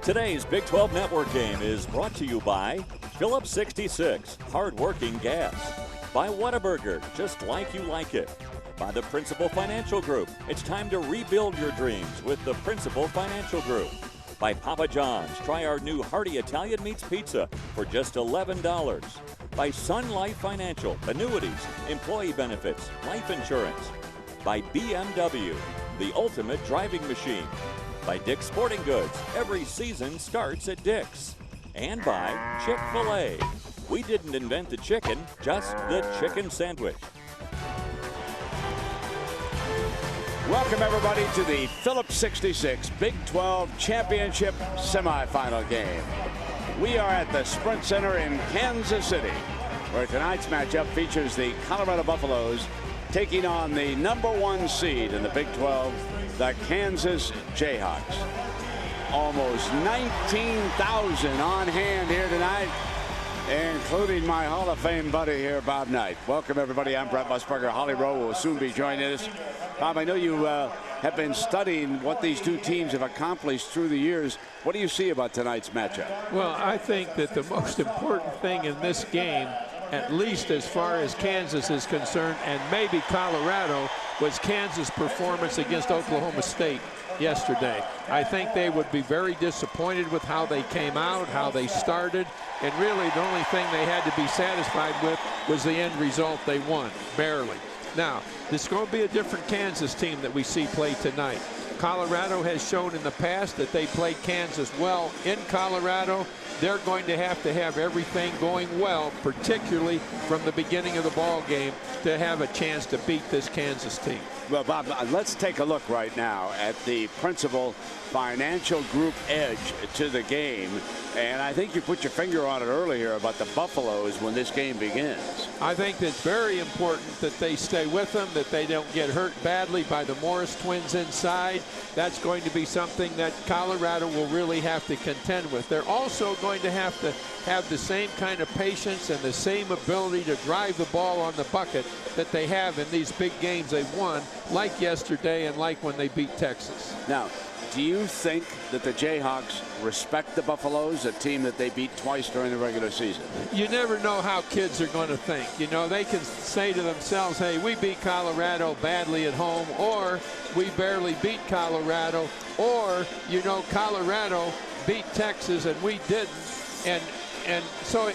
Today's Big 12 Network game is brought to you by Phillips 66, hard-working gas. By Whataburger, just like you like it. By the Principal Financial Group. It's time to rebuild your dreams with the Principal Financial Group. By Papa John's, try our new hearty Italian meats pizza for just $11. By Sun Life Financial, annuities, employee benefits, life insurance. By BMW, the ultimate driving machine. By Dick's Sporting Goods, every season starts at Dick's. And by Chick-fil-A. We didn't invent the chicken, just the chicken sandwich. Welcome, everybody, to the Phillips 66 Big 12 Championship semifinal game. We are at the Sprint Center in Kansas City, where tonight's matchup features the Colorado Buffaloes taking on the #1 seed in the Big 12, the Kansas Jayhawks. Almost 19,000 on hand here tonight, including my Hall of Fame buddy here, Bob Knight. Welcome, everybody. I'm Brett Musburger. Holly Rowe will soon be joining us. Bob, I know you have been studying what these two teams have accomplished through the years. What do you see about tonight's matchup? Well, I think that the most important thing in this game, at least as far as Kansas is concerned, and maybe Colorado, was Kansas' performance against Oklahoma State yesterday. I think they would be very disappointed with how they came out, how they started, and really the only thing they had to be satisfied with was the end result. They won, barely. Now, this is going to be a different Kansas team that we see play tonight. Colorado has shown in the past that they played Kansas well in Colorado. They're going to have everything going well, particularly from the beginning of the ball game, to have a chance to beat this Kansas team. Well, Bob, let's take a look right now at the Principal Financial Group edge to the game. And I think you put your finger on it earlier about the Buffaloes when this game begins. I think it's very important that they stay with them, that they don't get hurt badly by the Morris twins inside. That's going to be something that Colorado will really have to contend with. They're also going to have the same kind of patience and the same ability to drive the ball on the bucket that they have in these big games they've won, like yesterday and like when they beat Texas. Now, do you think that the Jayhawks respect the Buffaloes, a team that they beat twice during the regular season? You never know how kids are going to think. You know, they can say to themselves, hey, we beat Colorado badly at home, or we barely beat Colorado, or, you know, Colorado beat Texas and we didn't. And so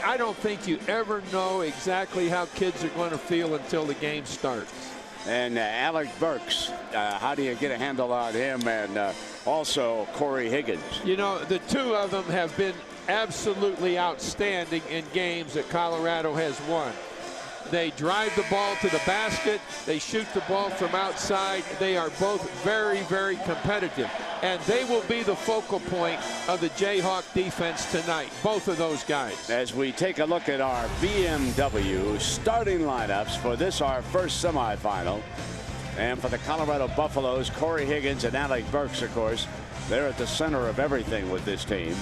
I don't think you ever know exactly how kids are going to feel until the game starts. And Alec Burks, how do you get a handle on him? And also Corey Higgins. You know, the two of them have been absolutely outstanding in games that Colorado has won. They drive the ball to the basket. They shoot the ball from outside. They are both very, very competitive. And they will be the focal point of the Jayhawk defense tonight, both of those guys. As we take a look at our BMW starting lineups for this, our first semifinal. And for the Colorado Buffaloes, Corey Higgins and Alec Burks, of course, they're at the center of everything with this team.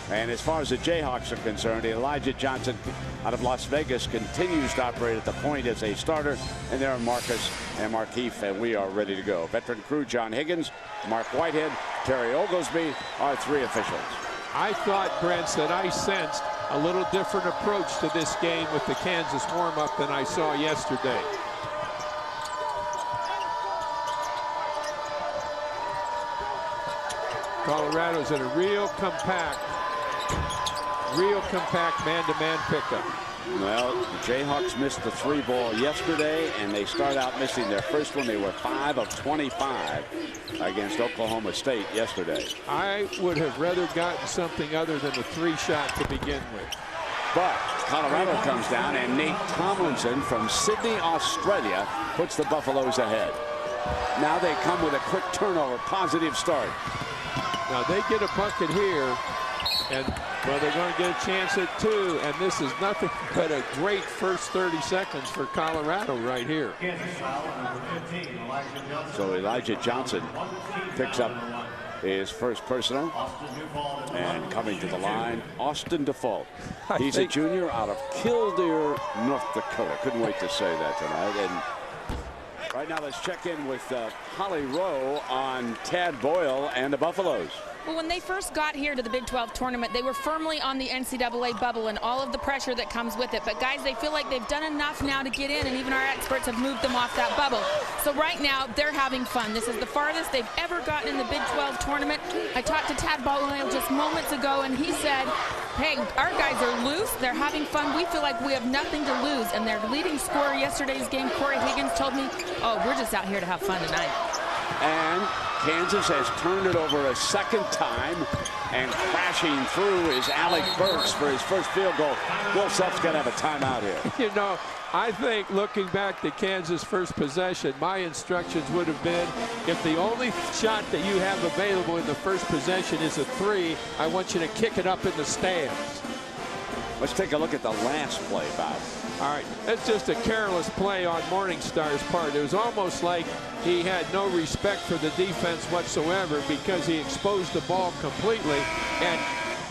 And as far as the Jayhawks are concerned, Elijah Johnson out of Las Vegas continues to operate at the point as a starter. And there are Marcus and Markeith, and we are ready to go. Veteran crew John Higgins, Mark Whitehead, Terry Oglesby are three officials. I thought, Brent, that I sensed a little different approach to this game with the Kansas warm-up than I saw yesterday. Colorado's in a real compact man-to-man pickup. Well, the Jayhawks missed the three ball yesterday, and they start out missing their first one. They were 5 of 25 against Oklahoma State yesterday. I would have rather gotten something other than a three-shot to begin with. But Colorado comes down, and Nate Tomlinson from Sydney, Australia, puts the Buffaloes ahead. Now they come with a quick turnover, positive start. Now they get a bucket here, and well, they're going to get a chance at two, and this is nothing but a great first 30 seconds for Colorado right here. So Elijah Johnson picks up his first personal, and coming to the line, Austin Default. He's a junior out of Killdeer, North Dakota. Couldn't wait to say that tonight. And right now, let's check in with Holly Rowe on Tad Boyle and the Buffaloes. Well, when they first got here to the Big 12 tournament, they were firmly on the NCAA bubble and all of the pressure that comes with it. But guys, they feel like they've done enough now to get in, and even our experts have moved them off that bubble. So right now, they're having fun. This is the farthest they've ever gotten in the Big 12 tournament. I talked to Tad Boyle just moments ago, and he said, hey, our guys are loose. They're having fun. We feel like we have nothing to lose. And their leading scorer yesterday's game, Corey Higgins, told me, oh, we're just out here to have fun tonight. And Kansas has turned it over a second time, and crashing through is Alec Burks for his first field goal. Will Self's got to have a timeout here. You know, I think looking back to Kansas' first possession, my instructions would have been, if the only shot that you have available in the first possession is a 3, I want you to kick it up in the stands. Let's take a look at the last play, Bob. All right, that's just a careless play on Morningstar's part. It was almost like he had no respect for the defense whatsoever because he exposed the ball completely, and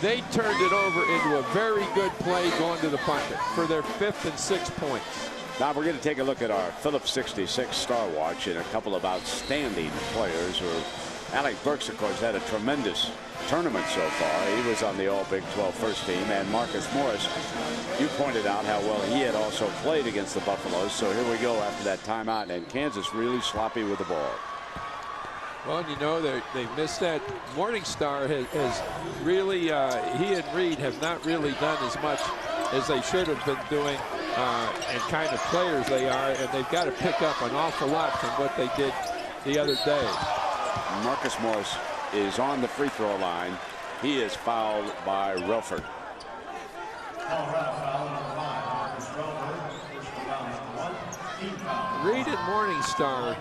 they turned it over into a very good play going to the bucket for their 5th and 6th points. Now we're going to take a look at our Phillips 66 Star Watch and a couple of outstanding players. Alec Burks, of course, had a tremendous tournament so far. He was on the All Big 12 first team, and Marcus Morris, you pointed out how well he had also played against the Buffaloes. So here we go after that timeout, and Kansas really sloppy with the ball. Well, you know, they missed that. Morningstar has really, he and Reed have not really done as much as they should have been doing, and kind of players they are, and they've got to pick up an awful lot from what they did the other day. Marcus Morris is on the free throw line. He is fouled by Relford. Reed and Morningstar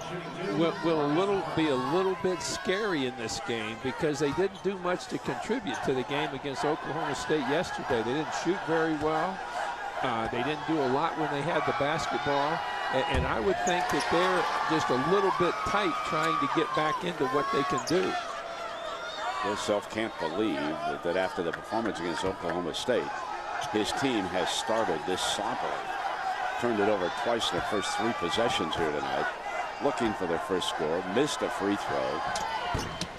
will be a little bit scary in this game because they didn't do much to contribute to the game against Oklahoma State yesterday. They didn't shoot very well. They didn't do a lot when they had the basketball. And I would think that they're just a little bit tight trying to get back into what they can do. Bill Self can't believe that after the performance against Oklahoma State, his team has started this sloppily. Turned it over twice in their first 3 possessions here tonight. Looking for their first score, missed a free throw,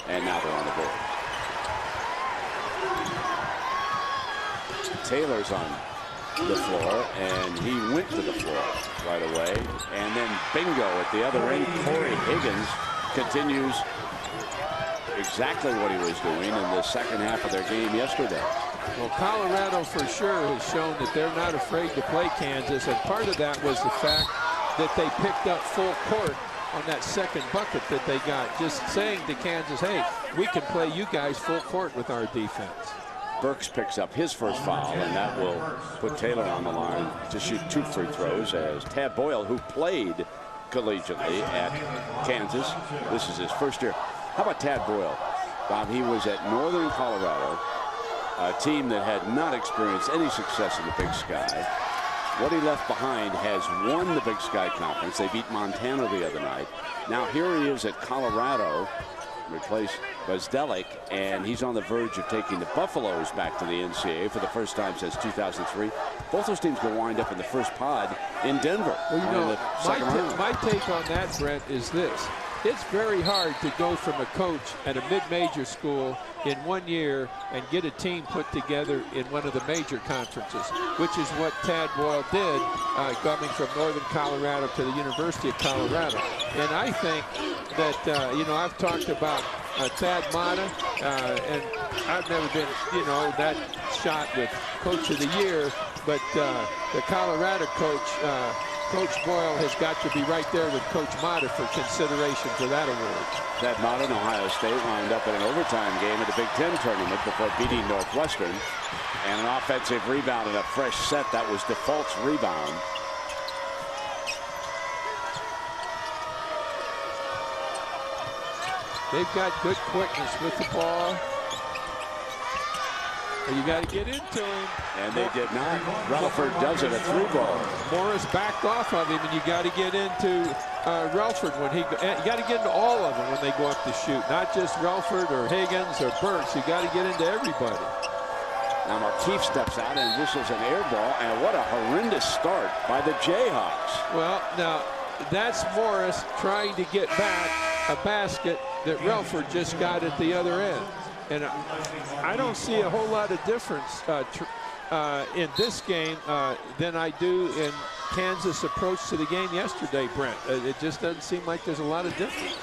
and now they're on the board. Taylor's on the floor, and he went to the floor right away. And then bingo at the other end, Corey Higgins continues exactly what he was doing in the second half of their game yesterday. Well, Colorado for sure has shown that they're not afraid to play Kansas, and part of that was the fact that they picked up full court on that second bucket that they got, just saying to Kansas, hey, we can play you guys full court with our defense. Burks picks up his first foul, and that will put Taylor on the line to shoot 2 free throws, as Tad Boyle, who played collegiately at Kansas, this is his first year. How about Tad Boyle? Bob, he was at Northern Colorado, a team that had not experienced any success in the Big Sky. What he left behind has won the Big Sky Conference. They beat Montana the other night. Now here he is at Colorado, replaced Bzdelic, and he's on the verge of taking the Buffaloes back to the NCAA for the first time since 2003. Both those teams will wind up in the first pod in Denver. Well, you know, the second round. My take on that, Brent, is this. It's very hard to go from a coach at a mid-major school in 1 year and get a team put together in one of the major conferences, which is what Tad Boyle did, coming from Northern Colorado to the University of Colorado. And I think that, you know, I've talked about Thad Matta, and I've never been, you know, that shot with Coach of the Year, but the Colorado coach, Coach Boyle, has got to be right there with Coach Matta for consideration for that award. Thad Matta and Ohio State wound up in an overtime game at the Big Ten tournament before beating Northwestern. And an offensive rebound and a fresh set. That was Default's rebound. They've got good quickness with the ball. You got to get into him. And they did not. Relford does it, a 3-ball. Morris backed off of him, and you got to get into Relford when you got to get into all of them when they go up to shoot, not just Relford or Higgins or Burks. You got to get into everybody. Now Markeefe steps out and whistles an air ball, and what a horrendous start by the Jayhawks. Well, now that's Morris trying to get back a basket that Relford just got at the other end. And I don't see a whole lot of difference in this game than I do in Kansas' approach to the game yesterday, Brent. It just doesn't seem like there's a lot of difference.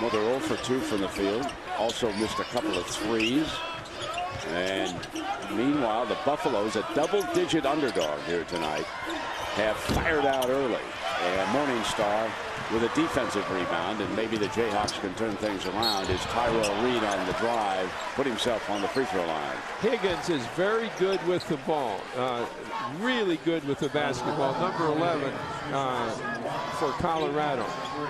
Well, they're 0 for 2 from the field. Also missed a couple of threes. And meanwhile, the Buffaloes, a double-digit underdog here tonight, have fired out early. And Morningstar with a defensive rebound, and maybe the Jayhawks can turn things around, is Tyrell Reed on the drive, put himself on the free throw line. Higgins is very good with the ball, really good with the basketball, number 11 for Colorado.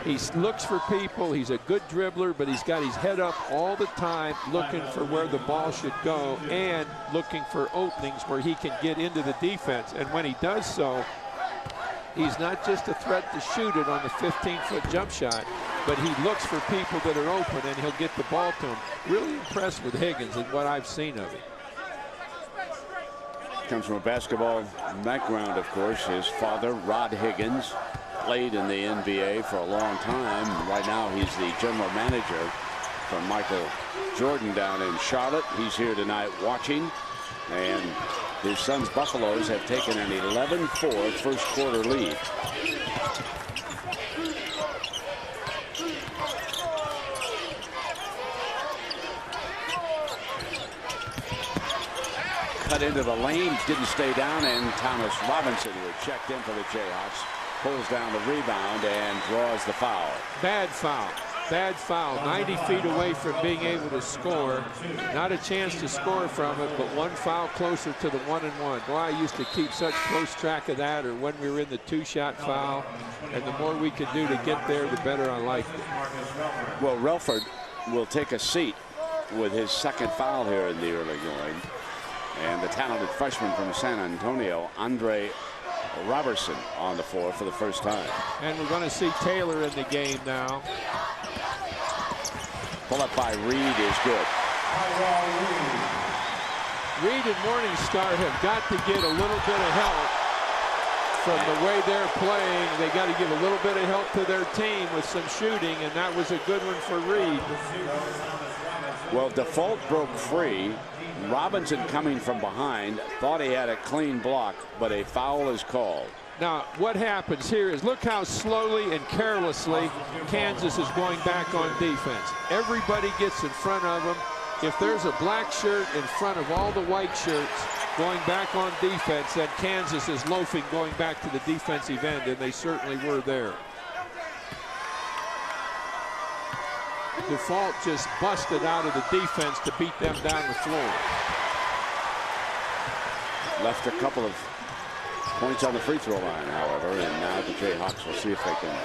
He looks for people, he's a good dribbler, but he's got his head up all the time looking for where the ball should go and looking for openings where he can get into the defense. And when he does so, he's not just a threat to shoot it on the 15-foot jump shot, but he looks for people that are open and he'll get the ball to him. Really impressed with Higgins and what I've seen of him. Comes from a basketball background, of course. His father, Rod Higgins, played in the NBA for a long time. Right now he's the general manager for Michael Jordan down in Charlotte. He's here tonight watching, and his son's Buffaloes have taken an 11-4 first quarter lead. Cut into the lane, didn't stay down, and Thomas Robinson, who had checked in for the Jayhawks, pulls down the rebound and draws the foul. Bad foul. Bad foul, 90 feet away from being able to score. Not a chance to score from it, but one foul closer to the 1-and-1. Boy, I used to keep such close track of that, or when we were in the 2-shot foul. And the more we could do to get there, the better I liked it. Well, Relford will take a seat with his second foul here in the early going. And the talented freshman from San Antonio, Andre Robertson, on the floor for the first time. And we're going to see Taylor in the game now. Pull up by Reed is good. Reed and Morningstar have got to get a little bit of help from the way they're playing. They got to give a little bit of help to their team with some shooting, and that was a good one for Reed. Well, Default broke free. Robinson, coming from behind, thought he had a clean block, but a foul is called. Now, what happens here is look how slowly and carelessly Kansas is going back on defense. Everybody gets in front of them. If there's a black shirt in front of all the white shirts going back on defense, then Kansas is loafing going back to the defensive end, and they certainly were there. Default just busted out of the defense to beat them down the floor. Left a couple of points on the free throw line, however, and now the Jayhawks will see if they can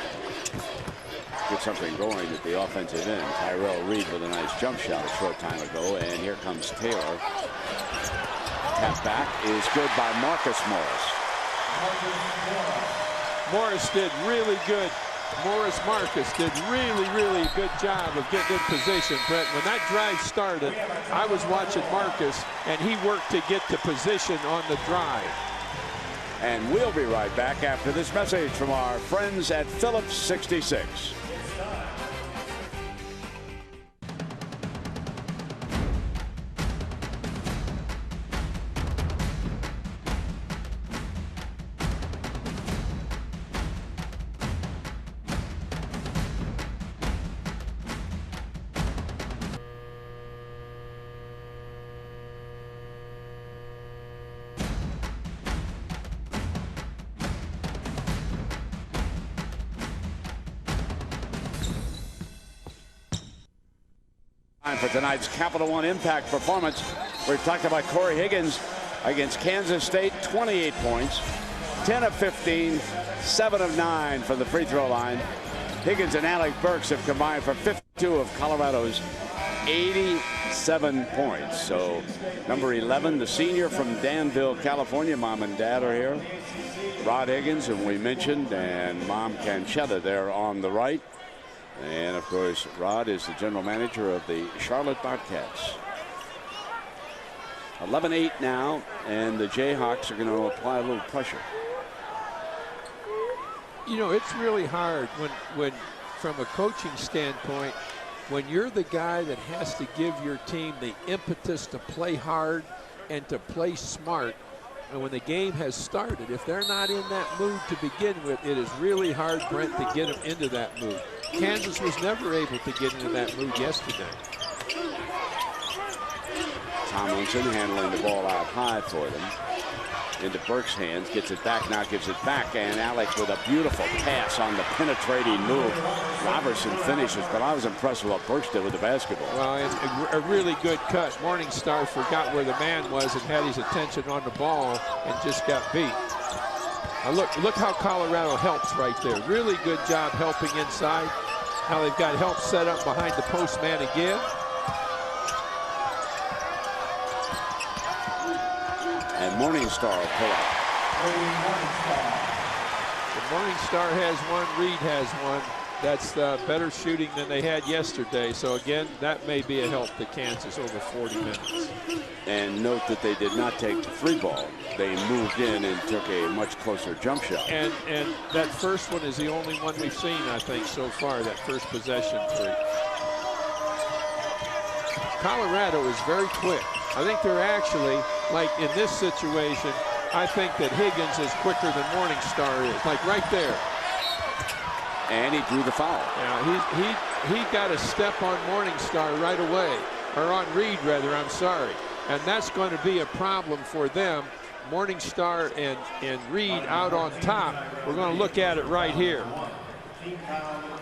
get something going at the offensive end. Tyrell Reed with a nice jump shot a short time ago, and here comes Taylor. Tap back is good by Marcus Morris. Morris did really good. Marcus did really good job of getting in position. Brett, when that drive started, I was watching Marcus, and he worked to get to position on the drive. And we'll be right back after this message from our friends at Phillips 66. For tonight's Capital One Impact performance, we've talked about Corey Higgins against Kansas State. 28 points, 10 of 15, 7 of 9 from the free throw line. Higgins and Alec Burks have combined for 52 of Colorado's 87 points. So number 11, the senior from Danville, California, mom and dad are here. Rod Higgins, whom we mentioned, and Mom Canchetta there on the right. And, of course, Rod is the general manager of the Charlotte Bobcats. 11-8 now, and the Jayhawks are going to apply a little pressure. You know, it's really hard when from a coaching standpoint, when you're the guy that has to give your team the impetus to play hard and to play smart, and when the game has started, if they're not in that mood to begin with, it is really hard, Brent, to get them into that mood. Kansas was never able to get into that mood yesterday. Tomlinson handling the ball out high for them. Into Burke's hands, gets it back, now gives it back, and Alec with a beautiful pass on the penetrating move. Robertson finishes, but I was impressed with what Burke did with the basketball. Well, a really good cut. Morningstar forgot where the man was and had his attention on the ball and just got beat. Now look how Colorado helps right there. Really good job helping inside. Now they've got help set up behind the post man again. And Morningstar will pull up. The Morningstar has one, Reed has one. That's better shooting than they had yesterday. So again, that may be a help to Kansas over 40 minutes. And note that they did not take the free ball. They moved in and took a much closer jump shot. And that first one is the only one we've seen, I think, so far, that first possession three. Colorado is very quick. I think they're actually, like in this situation, I think that Higgins is quicker than Morningstar is, like right there. And he drew the foul. Yeah, he got a step on Morningstar right away, or on Reed rather, I'm sorry. And that's going to be a problem for them. Morningstar and Reed out on top. We're going to look at it right here.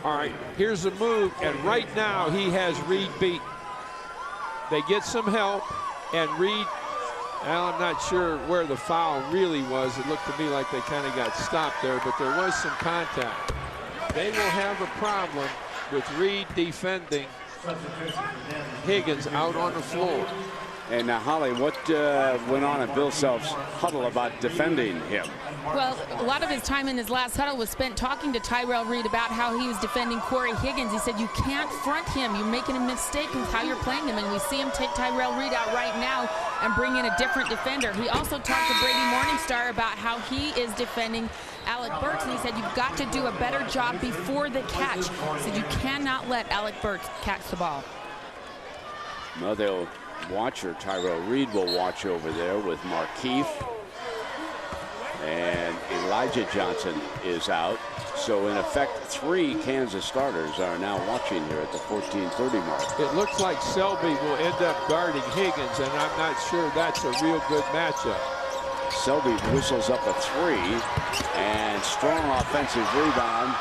All right, here's the move, and right now he has Reed beat. They get some help, and Reed, well, I'm not sure where the foul really was. It looked to me like they kind of got stopped there, but there was some contact. They will have a problem with Reed defending Higgins out on the floor. And Holly, what went on in Bill Self's huddle about defending him? Well, a lot of his time in his last huddle was spent talking to Tyrell Reed about how he was defending Corey Higgins. He said, you can't front him. You're making a mistake with how you're playing him. And we see him take Tyrell Reed out right now and bring in a different defender. He also talked to Brady Morningstar about how he is defending Alec Burks, and he said, you've got to do a better job before the catch. He said, you cannot let Alec Burks catch the ball. No, they'll watch, or Tyrell Reed will watch over there with Markeith. And Elijah Johnson is out. So in effect, 3 Kansas starters are now watching here at the 14:30 mark. It looks like Selby will end up guarding Higgins, and I'm not sure that's a real good matchup. Selby whistles up a 3, and strong offensive rebound.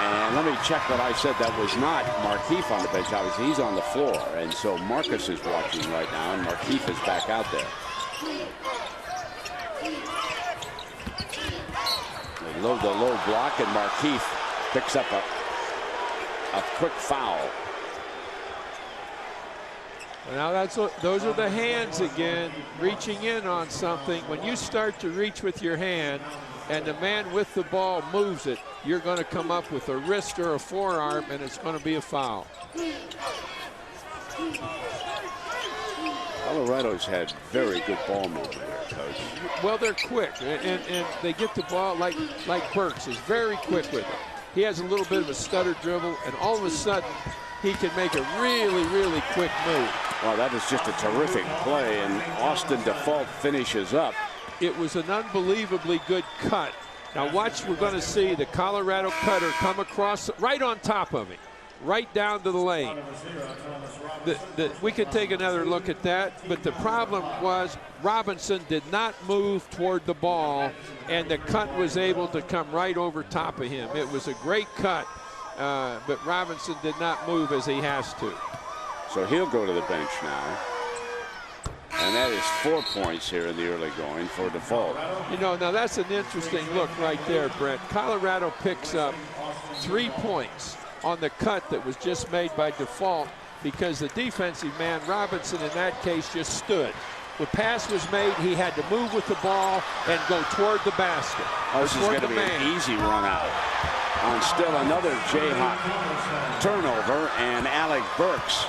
And let me check what I said. That was not Markeith on the bench. Obviously, he's on the floor. And so Marcus is watching right now, and Markeith is back out there. They load the low block, and Markeith picks up a quick foul. Now those are the hands again, reaching in on something. When you start to reach with your hand and the man with the ball moves it, you're going to come up with a wrist or a forearm, and it's going to be a foul. Colorado's had very good ball movement here, Coach. Well, they're quick, and they get the ball like Burks is very quick with it. He has a little bit of a stutter dribble, and all of a sudden, he can make a really, really quick move. Well, that is just a terrific play, and Austin Default finishes up. It was an unbelievably good cut. Now watch, we're going to see the Colorado cutter come across right on top of him, right down to the lane. We could take another look at that, but the problem was Robinson did not move toward the ball, and the cut was able to come right over top of him. It was a great cut, but Robinson did not move as he has to. So he'll go to the bench now. And that is 4 points here in the early going for Default. You know, now that's an interesting look right there, Brent. Colorado picks up 3 points on the cut that was just made by Default because the defensive man, Robinson, in that case, just stood. The pass was made. He had to move with the ball and go toward the basket. Oh, this is going to be an easy run out on still another Jayhawk turnover, and Alec Burks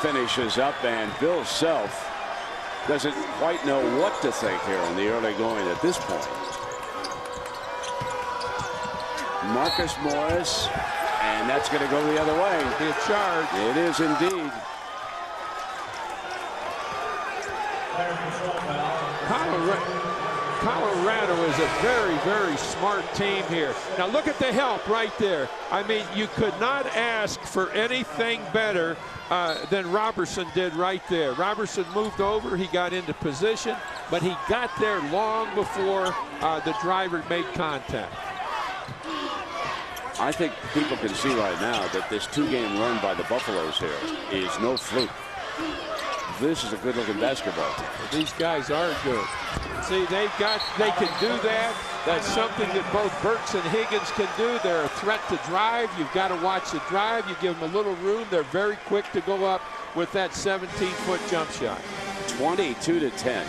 finishes up, and Bill Self doesn't quite know what to think here in the early going at this point. Marcus Morris And that's going to go the other way. Be a charge. It is indeed. Colorado is a very, very smart team here. Now look at the help right there. I mean, you could not ask for anything better than Robertson did right there. Robertson moved over, he got into position, but he got there long before the driver made contact. I think people can see right now that this two-game run by the Buffaloes here is no fluke. This is a good-looking basketball team. These guys are good. See, they can do that. That's something that both Burks and Higgins can do. They're a threat to drive. You've got to watch the drive. You give them a little room. They're very quick to go up with that 17-foot jump shot. 22-10.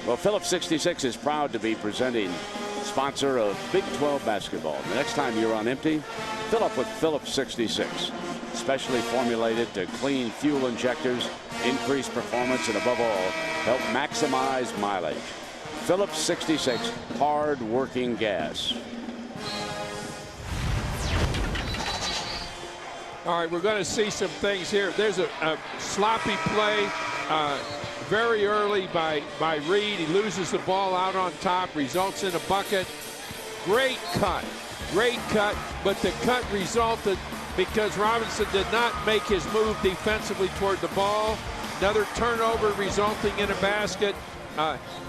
Well, Phillips 66 is proud to be presenting sponsor of Big 12 basketball. The next time you're on empty, fill up with Phillips 66. Specially formulated to clean fuel injectors, increase performance, and above all, help maximize mileage. Phillips 66 hard-working gas. All right, we're going to see some things here. There's a sloppy play very early by Reed. He loses the ball out on top, results in a bucket. Great cut, but the cut resulted because Robinson did not make his move defensively toward the ball. Another turnover resulting in a basket.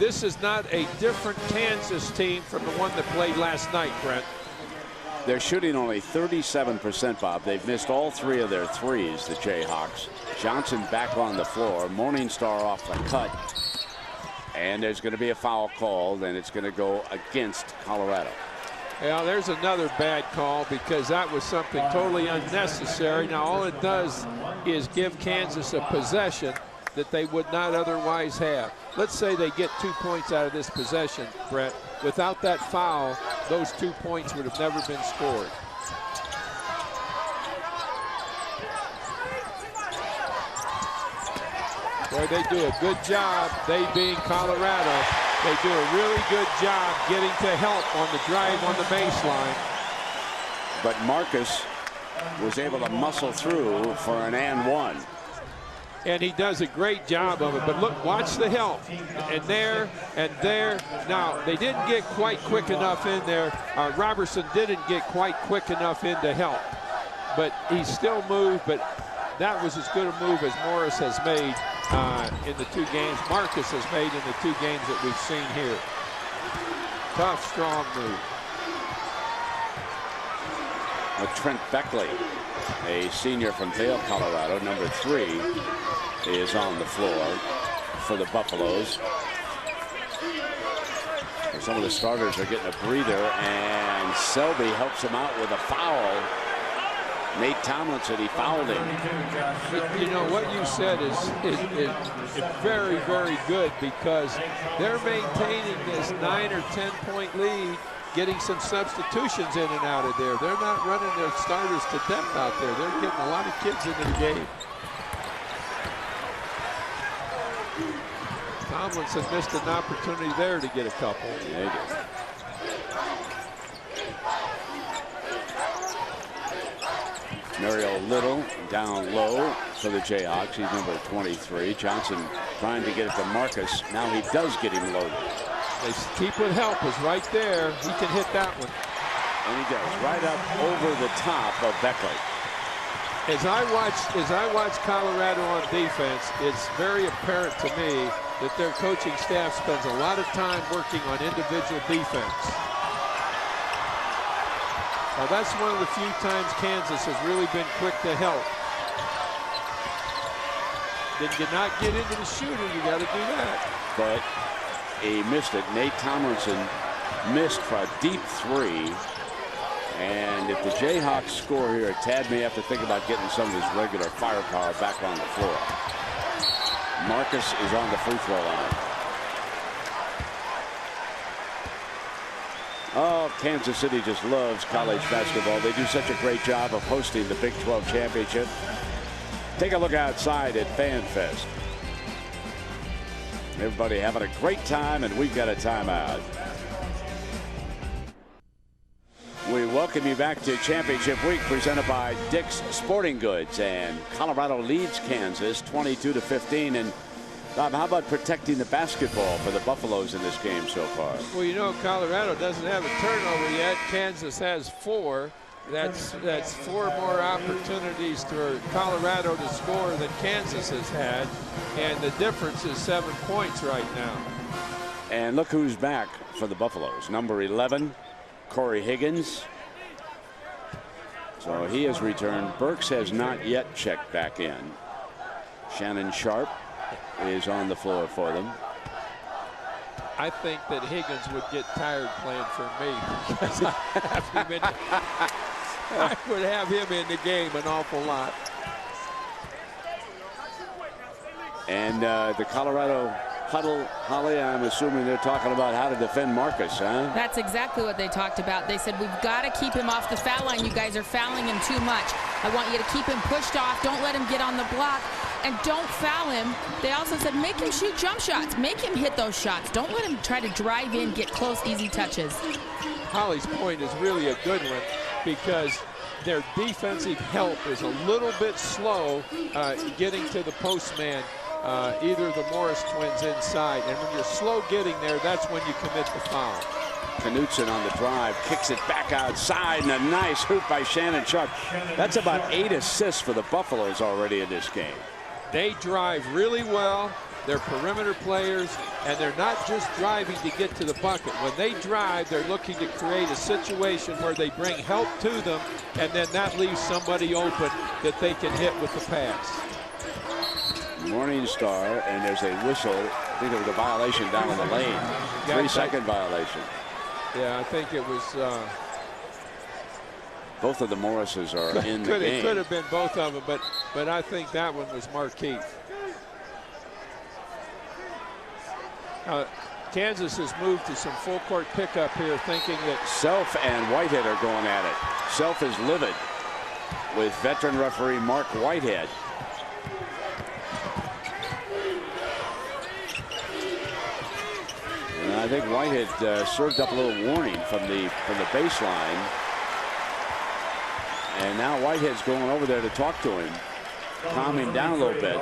This is not a different Kansas team from the one that played last night, Brent. They're shooting only 37%, Bob. They've missed all three of their threes, the Jayhawks. Johnson back on the floor. Morningstar off the cut. And there's going to be a foul called, and it's going to go against Colorado. Yeah, there's another bad call because that was something totally unnecessary. Now, all it does is give Kansas a possession that they would not otherwise have. Let's say they get 2 points out of this possession, Brett. Without that foul, those 2 points would have never been scored. Boy, they do a good job, they being Colorado. They do a really good job getting to help on the drive on the baseline. But Marcus was able to muscle through for an and one. And he does a great job of it. But look, watch the help. And there, and there. Now, they didn't get quite quick enough in there. Robertson didn't get quite quick enough in to help. But he still moved, but that was as good a move as Morris has made in the 2 games. Marcus has made in the 2 games that we've seen here. Tough, strong move. Trent Beckley, a senior from Vail, Colorado, number 3, is on the floor for the Buffaloes. And some of the starters are getting a breather, and Selby helps him out with a foul. Nate Tomlinson, he fouled him. You know, what you said is very, very good because they're maintaining this 9 or 10 point lead, getting some substitutions in and out of there. They're not running their starters to depth out there. They're getting a lot of kids into the game. Tomlinson missed an opportunity there to get a couple. Yeah, he did. Mario Little down low for the Jayhawks. He's number 23. Johnson trying to get it to Marcus. Now he does get him loaded. They keep with help is right there. He can hit that one. And he does, right up over the top of Beckley. As I watch Colorado on defense, it's very apparent to me that their coaching staff spends a lot of time working on individual defense. Now, that's one of the few times Kansas has really been quick to help. Did you not get into the shooter, you got to do that. But he missed it. Nate Tomlinson missed for a deep 3. And if the Jayhawks score here, Tad may have to think about getting some of his regular firepower back on the floor. Marcus is on the free throw line. Oh, Kansas City just loves college basketball. They do such a great job of hosting the Big 12 championship. Take a look outside at Fan Fest. Everybody having a great time, and we've got a timeout. We welcome you back to Championship Week, presented by Dick's Sporting Goods. And Colorado leads Kansas 22-15. And Bob, how about protecting the basketball for the Buffaloes in this game so far? Well, you know, Colorado doesn't have a turnover yet. Kansas has 4. That's 4 more opportunities for Colorado to score than Kansas has had. And the difference is 7 points right now. And look who's back for the Buffaloes. Number 11. Corey Higgins. So he has returned. Burks has not yet checked back in. Shannon Sharp is on the floor for them. I think that Higgins would get tired playing for me because I would have him in the game an awful lot. And the Colorado huddle, Holly, I'm assuming they're talking about how to defend Marcus, huh? That's exactly what they talked about. They said, we've got to keep him off the foul line. You guys are fouling him too much. I want you to keep him pushed off. Don't let him get on the block. And don't foul him. They also said, make him shoot jump shots. Make him hit those shots. Don't let him try to drive in, get close, easy touches. Holly's point is really a good one because their defensive help is a little bit slow getting to the postman. Either the Morris twins inside, and when you're slow getting there, that's when you commit the foul. Knutson on the drive, kicks it back outside, and a nice hoop by Shannon Sharp. That's about 8 assists for the Buffaloes already in this game. They drive really well. They're perimeter players, and they're not just driving to get to the bucket. When they drive, they're looking to create a situation where they bring help to them, and then that leaves somebody open that they can hit with the pass. Morningstar, and there's a whistle. I think there was a violation down in the lane. 3-second violation. Yeah, I think it was. Both of the Morrises are in the game. It could have been both of them, but I think that one was Markeith. Kansas has moved to some full court pickup here, thinking that Self and Whitehead are going at it. Self is livid with veteran referee Mark Whitehead. I think Whitehead served up a little warning from the baseline, and now Whitehead's going over there to talk to him, calm him down a little bit.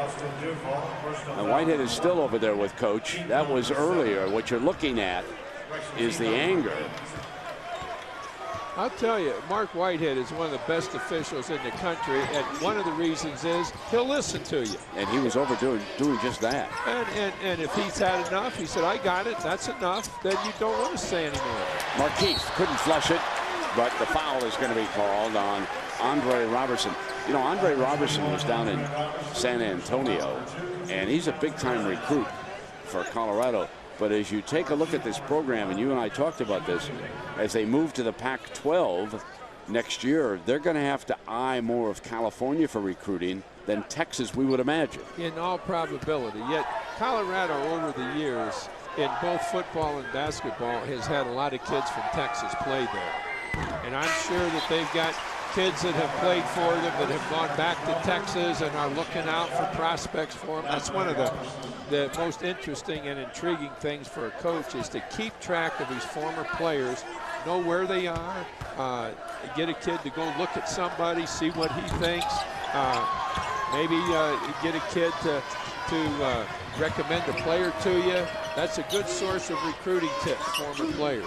And Whitehead is still over there with Coach. That was earlier. What you're looking at is the anger. I'll tell you, Mark Whitehead is one of the best officials in the country, and one of the reasons is he'll listen to you. And he was doing just that. And if he's had enough, he said, I got it, that's enough, then you don't want to say anymore. Markeith couldn't flush it, but the foul is going to be called on Andre Robertson. You know, Andre Robertson was down in San Antonio, and he's a big-time recruit for Colorado. But as you take a look at this program, and you and I talked about this, as they move to the Pac-12 next year, they're going to have to eye more of California for recruiting than Texas, we would imagine. In all probability. Yet Colorado over the years in both football and basketball has had a lot of kids from Texas play there. And I'm sure that they've got kids that have played for them that have gone back to Texas and are looking out for prospects for them. That's one of the most interesting and intriguing things for a coach, is to keep track of his former players, know where they are, get a kid to go look at somebody, see what he thinks, maybe get a kid to recommend a player to you. That's a good source of recruiting tips, former players.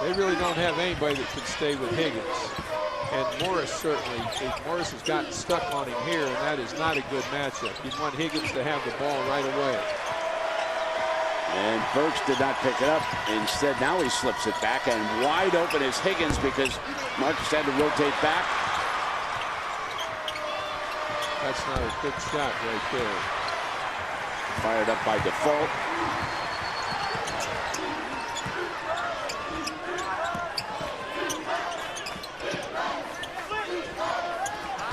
They really don't have anybody that can stay with Higgins. And Morris certainly, Morris has gotten stuck on him here, and that is not a good matchup. You want Higgins to have the ball right away. And Burks did not pick it up. Instead, now he slips it back, and wide open is Higgins because Marcus had to rotate back. That's not a good shot right there. Fired up by default.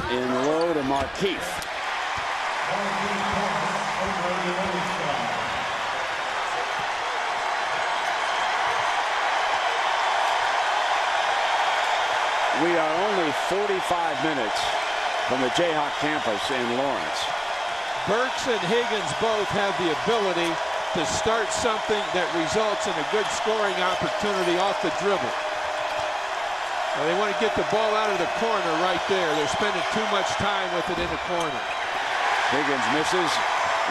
In low to Markeith. We are only 45 minutes from the Jayhawk campus in Lawrence. Burks and Higgins both have the ability to start something that results in a good scoring opportunity off the dribble. Now they want to get the ball out of the corner right there. They're spending too much time with it in the corner. Higgins misses,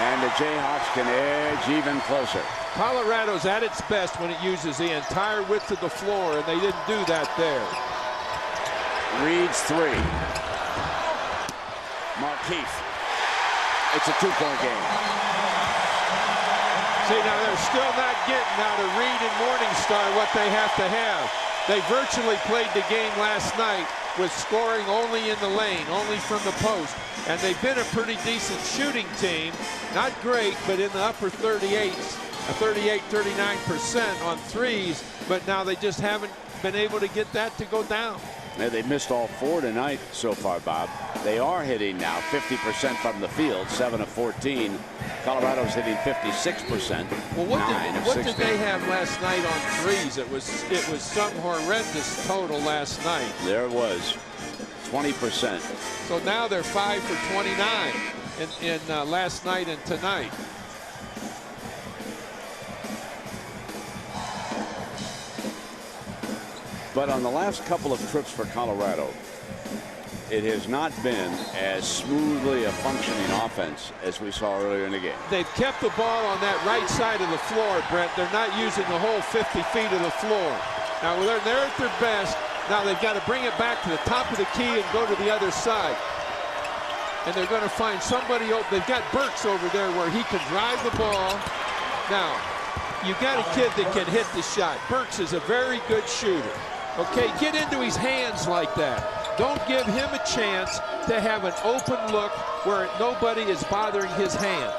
and the Jayhawks can edge even closer. Colorado's at its best when it uses the entire width of the floor, and they didn't do that there. Reed's three. Markeith. It's a two-point game. See, now they're still not getting out of Reed and Morningstar what they have to have. They virtually played the game last night with scoring only in the lane, only from the post. And they've been a pretty decent shooting team. Not great, but in the upper 38s, 38-39% on threes. But now they just haven't been able to get that to go down. Now, they missed all four tonight so far, Bob. They are hitting now 50% from the field, 7 of 14. Colorado's hitting 56%. Well, what did they have last night on threes? It was some horrendous total last night. There it was, 20%. So now they're 5 for 29 in last night and tonight. But on the last couple of trips for Colorado, it has not been as smoothly a functioning offense as we saw earlier in the game. They've kept the ball on that right side of the floor, Brent. They're not using the whole 50 feet of the floor. Now, they're at their best. Now they've got to bring it back to the top of the key and go to the other side. And they're going to find somebody open. They've got Burks over there where he can drive the ball. Now, you've got a kid that can hit the shot. Burks is a very good shooter. Okay, get into his hands like that. Don't give him a chance to have an open look where nobody is bothering his hands.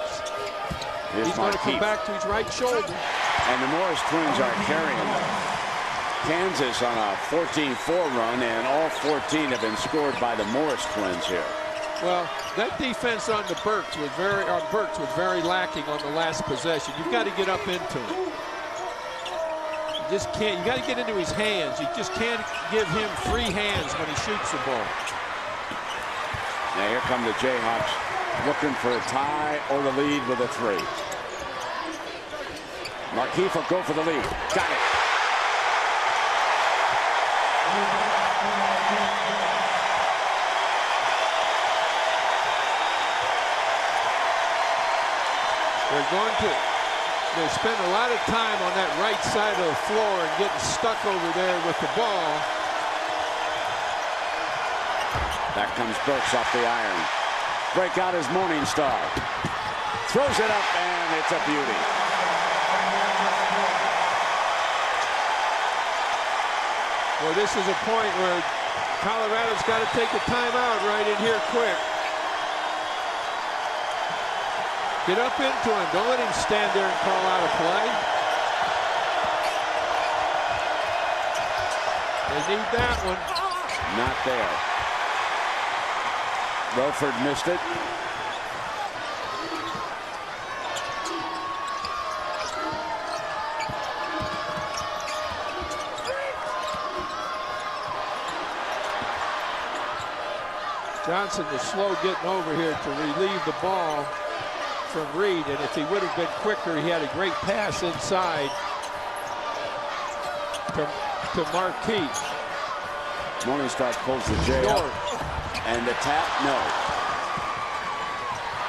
He's going to come back to his right shoulder. And the Morris twins are carrying Kansas on a 14-4 run, and all 14 have been scored by the Morris twins here. Well, that defense on the Burks was very lacking on the last possession. You've got to get up into him. Just can't. You got to get into his hands. You just can't give him free hands when he shoots the ball. Now here come the Jayhawks looking for a tie or the lead with a three. Markeith will go for the lead. Got it. They spend a lot of time on that right side of the floor and getting stuck over there with the ball. Back comes Burks off the iron. Break out his Morningstar. Throws it up, and it's a beauty. Well, this is a point where Colorado's got to take a timeout right in here quick. Get up into him. Don't let him stand there and call out a play. They need that one. Not there. Relford missed it. Johnson was slow getting over here to relieve the ball from Reed, and if he would have been quicker, he had a great pass inside to Markeith. Morningstar pulls the J up, and the tap,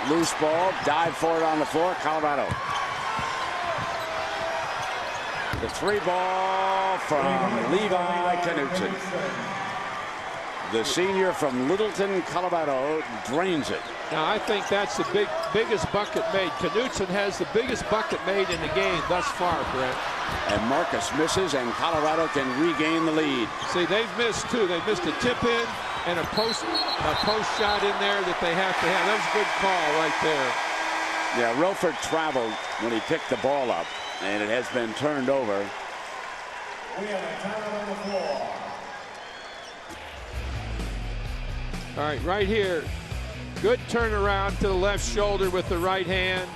no. Loose ball, dive for it on the floor, Colorado. The three ball from Levi Knutson. The senior from Littleton, Colorado, drains it. Now, I think that's the biggest bucket made. Knutson has the biggest bucket made in the game thus far, Brent. And Marcus misses, and Colorado can regain the lead. See, they've missed two. They missed a tip in and a post shot in there that they have to have. That was a good call right there. Yeah, Relford traveled when he picked the ball up, and it has been turned over. We have a timeout on the floor. All right, right here. Good turnaround to the left shoulder with the right hand.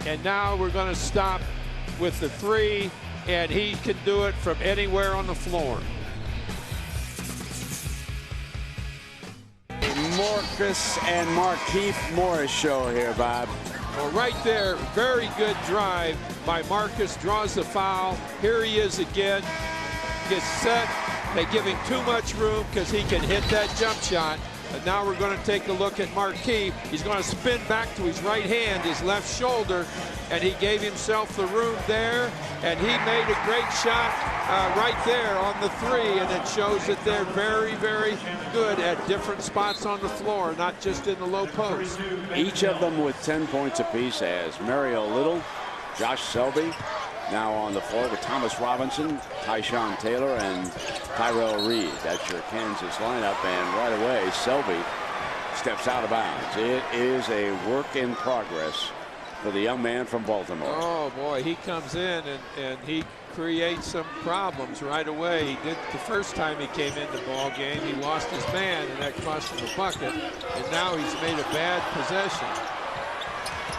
And now we're going to stop with the three, and he can do it from anywhere on the floor. Marcus and Markeith Morris show here, Bob. Well, right there, very good drive by Marcus, draws the foul. Here he is again, gets set. They give him too much room because he can hit that jump shot. And now we're going to take a look at Marquis. He's going to spin back to his right hand, his left shoulder, and he gave himself the room there, and he made a great shot right there on the three, and it shows that they're very, very good at different spots on the floor, not just in the low post. Each of them with 10 points apiece, as Mario Little, Josh Selby now on the floor with Thomas Robinson, Tyshawn Taylor, and Tyrell Reed. That's your Kansas lineup, and right away, Selby steps out of bounds. It is a work in progress for the young man from Baltimore. Oh boy, he comes in and he creates some problems right away. He did the first time he came in the ball game. He lost his man, and that cost him a bucket. And now he's made a bad possession.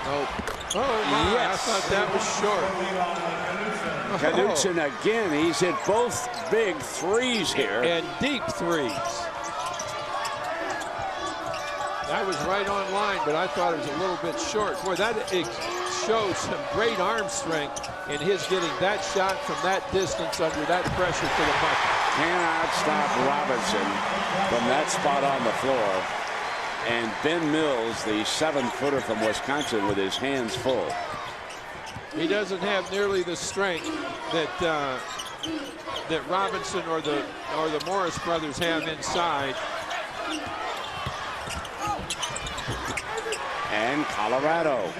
Oh my, yes. I thought that was short. Knudsen again, he's hit both big threes here. And deep threes. That was right on line, but I thought it was a little bit short. Boy, that shows some great arm strength in his getting that shot from that distance under that pressure to the bucket. Cannot stop Robinson from that spot on the floor. And Ben Mills, the 7-footer from Wisconsin, with his hands full. He doesn't have nearly the strength that that Robinson or the Morris brothers have inside. And Colorado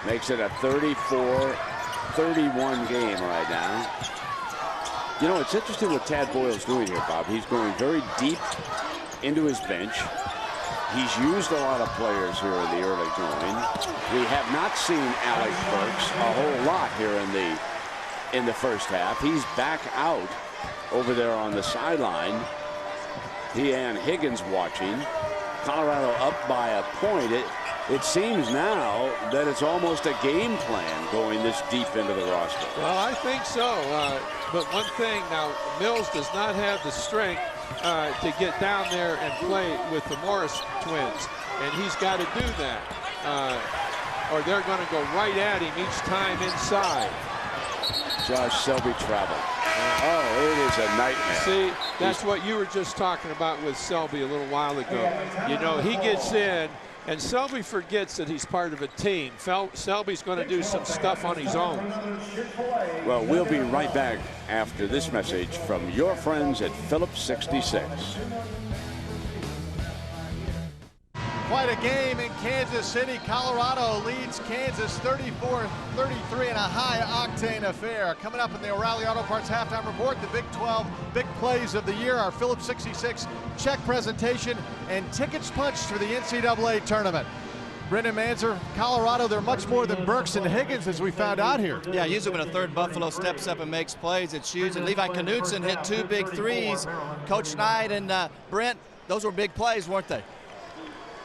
makes it a 34-31 game right now. You know, it's interesting what Tad Boyle's doing here, Bob. He's going very deep into his bench. He's used a lot of players here in the early going. We have not seen Alec Burks a whole lot here in the first half. He's back out over there on the sideline. He and Higgins watching. Colorado up by a point. It seems now that it's almost a game plan going this deep into the roster. Well, I think so. But one thing now, Mills does not have the strength to get down there and play with the Morris twins, and he's got to do that, or they're going to go right at him each time inside. Josh Selby travel. Oh, it is a nightmare. See, that's what you were just talking about with Selby a little while ago. You know, he gets in, and Selby forgets that he's part of a team. Selby's going to do some stuff on his own. Well, we'll be right back after this message from your friends at Phillips 66. Quite a game in Kansas City. Colorado leads Kansas 34-33 in a high-octane affair. Coming up in the O'Reilly Auto Parts halftime report, the Big 12 big plays of the year, our Phillips 66 check presentation, and tickets punched for the NCAA tournament. Brendan Manzer, Colorado, they're much more than Burks and Higgins, as we found out here. Yeah, usually when a third Buffalo steps up and makes plays, it's huge. And Levi Knudsen hit 2 big threes. Coach Knight and Brent, those were big plays, weren't they?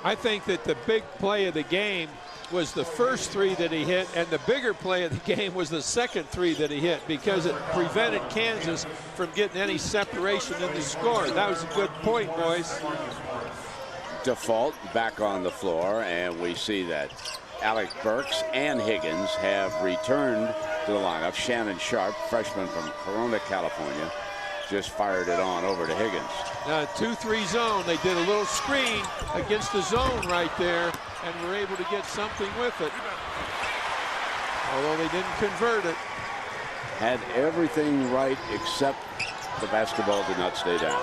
I think that the big play of the game was the first 3 that he hit, and the bigger play of the game was the second 3 that he hit, because it prevented Kansas from getting any separation in the score. That was a good point, boys. Default back on the floor, and we see that Alec Burks and Higgins have returned to the lineup. Shannon Sharp, freshman from Corona, California, just fired it on over to Higgins. 2-3 zone. They did a little screen against the zone right there, and were able to get something with it. Although they didn't convert it. Had everything right except the basketball did not stay down.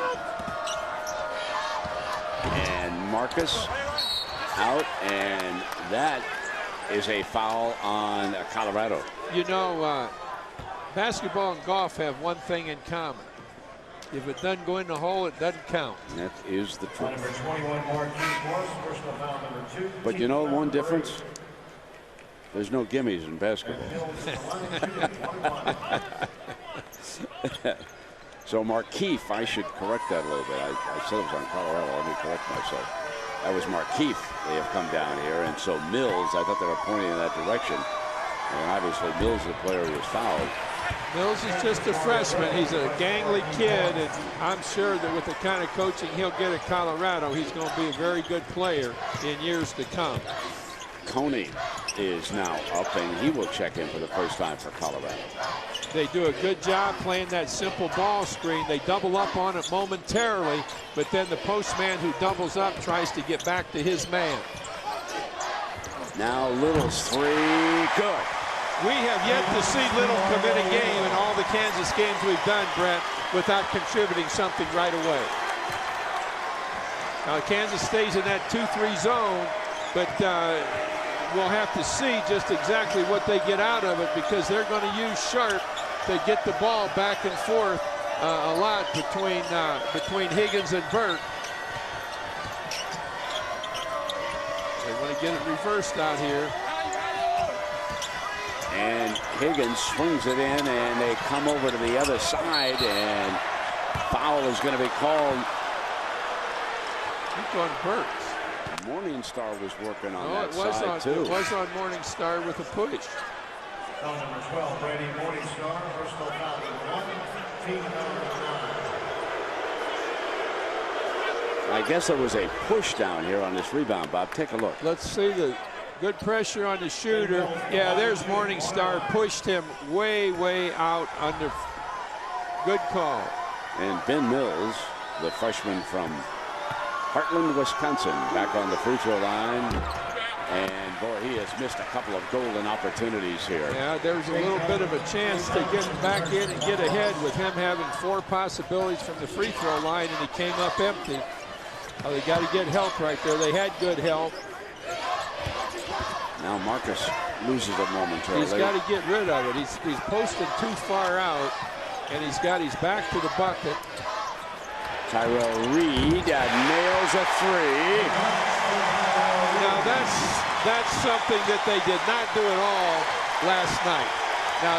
And Marcus out, and that is a foul on Colorado. You know, basketball and golf have one thing in common. If it doesn't go in the hole, it doesn't count. That is the truth. Number 21, Marquise, personal foul number 2. But you know one difference? There's no gimmies in basketball. So Markeef, I should correct that a little bit. I said it was on Colorado. Let me correct myself. That was Markeef. They have come down here. And so Mills, I thought they were pointing in that direction. And obviously Mills, the player who was fouled. Mills is just a freshman. He's a gangly kid, and I'm sure that with the kind of coaching he'll get at Colorado, he's going to be a very good player in years to come. Coney is now up, and he will check in for the first time for Colorado. They do a good job playing that simple ball screen. They double up on it momentarily, but then the postman who doubles up tries to get back to his man. Now Little's three, good. We have yet to see Little commit a game in all the Kansas games we've done, Brent, without contributing something right away. Now Kansas stays in that 2-3 zone, but we'll have to see just exactly what they get out of it, because they're going to use Sharp to get the ball back and forth a lot between Higgins and Burke. They want to get it reversed out here. And Higgins swings it in, and they come over to the other side, and foul is going to be called. It's on Burks. Morningstar was working on that was side, too. It was on Morningstar with a push. Foul number 12, Brady Morningstar. Personal foul number 1, team number 9. I guess there was a push down here on this rebound, Bob. Take a look. Let's see the good pressure on the shooter. Yeah, there's Morningstar. Pushed him way, way out under. Good call. And Ben Mills, the freshman from Heartland, Wisconsin, back on the free throw line. And boy, he has missed a couple of golden opportunities here. Yeah, there's a little bit of a chance to get him back in and get ahead with him having 4 possibilities from the free throw line, and he came up empty. Oh, they got to get help right there. They had good help. Now Marcus loses it momentarily. He's got to get rid of it. He's posted too far out, and he's got his back to the bucket. Tyrell Reed nails a three. Now that's something that they did not do at all last night. Now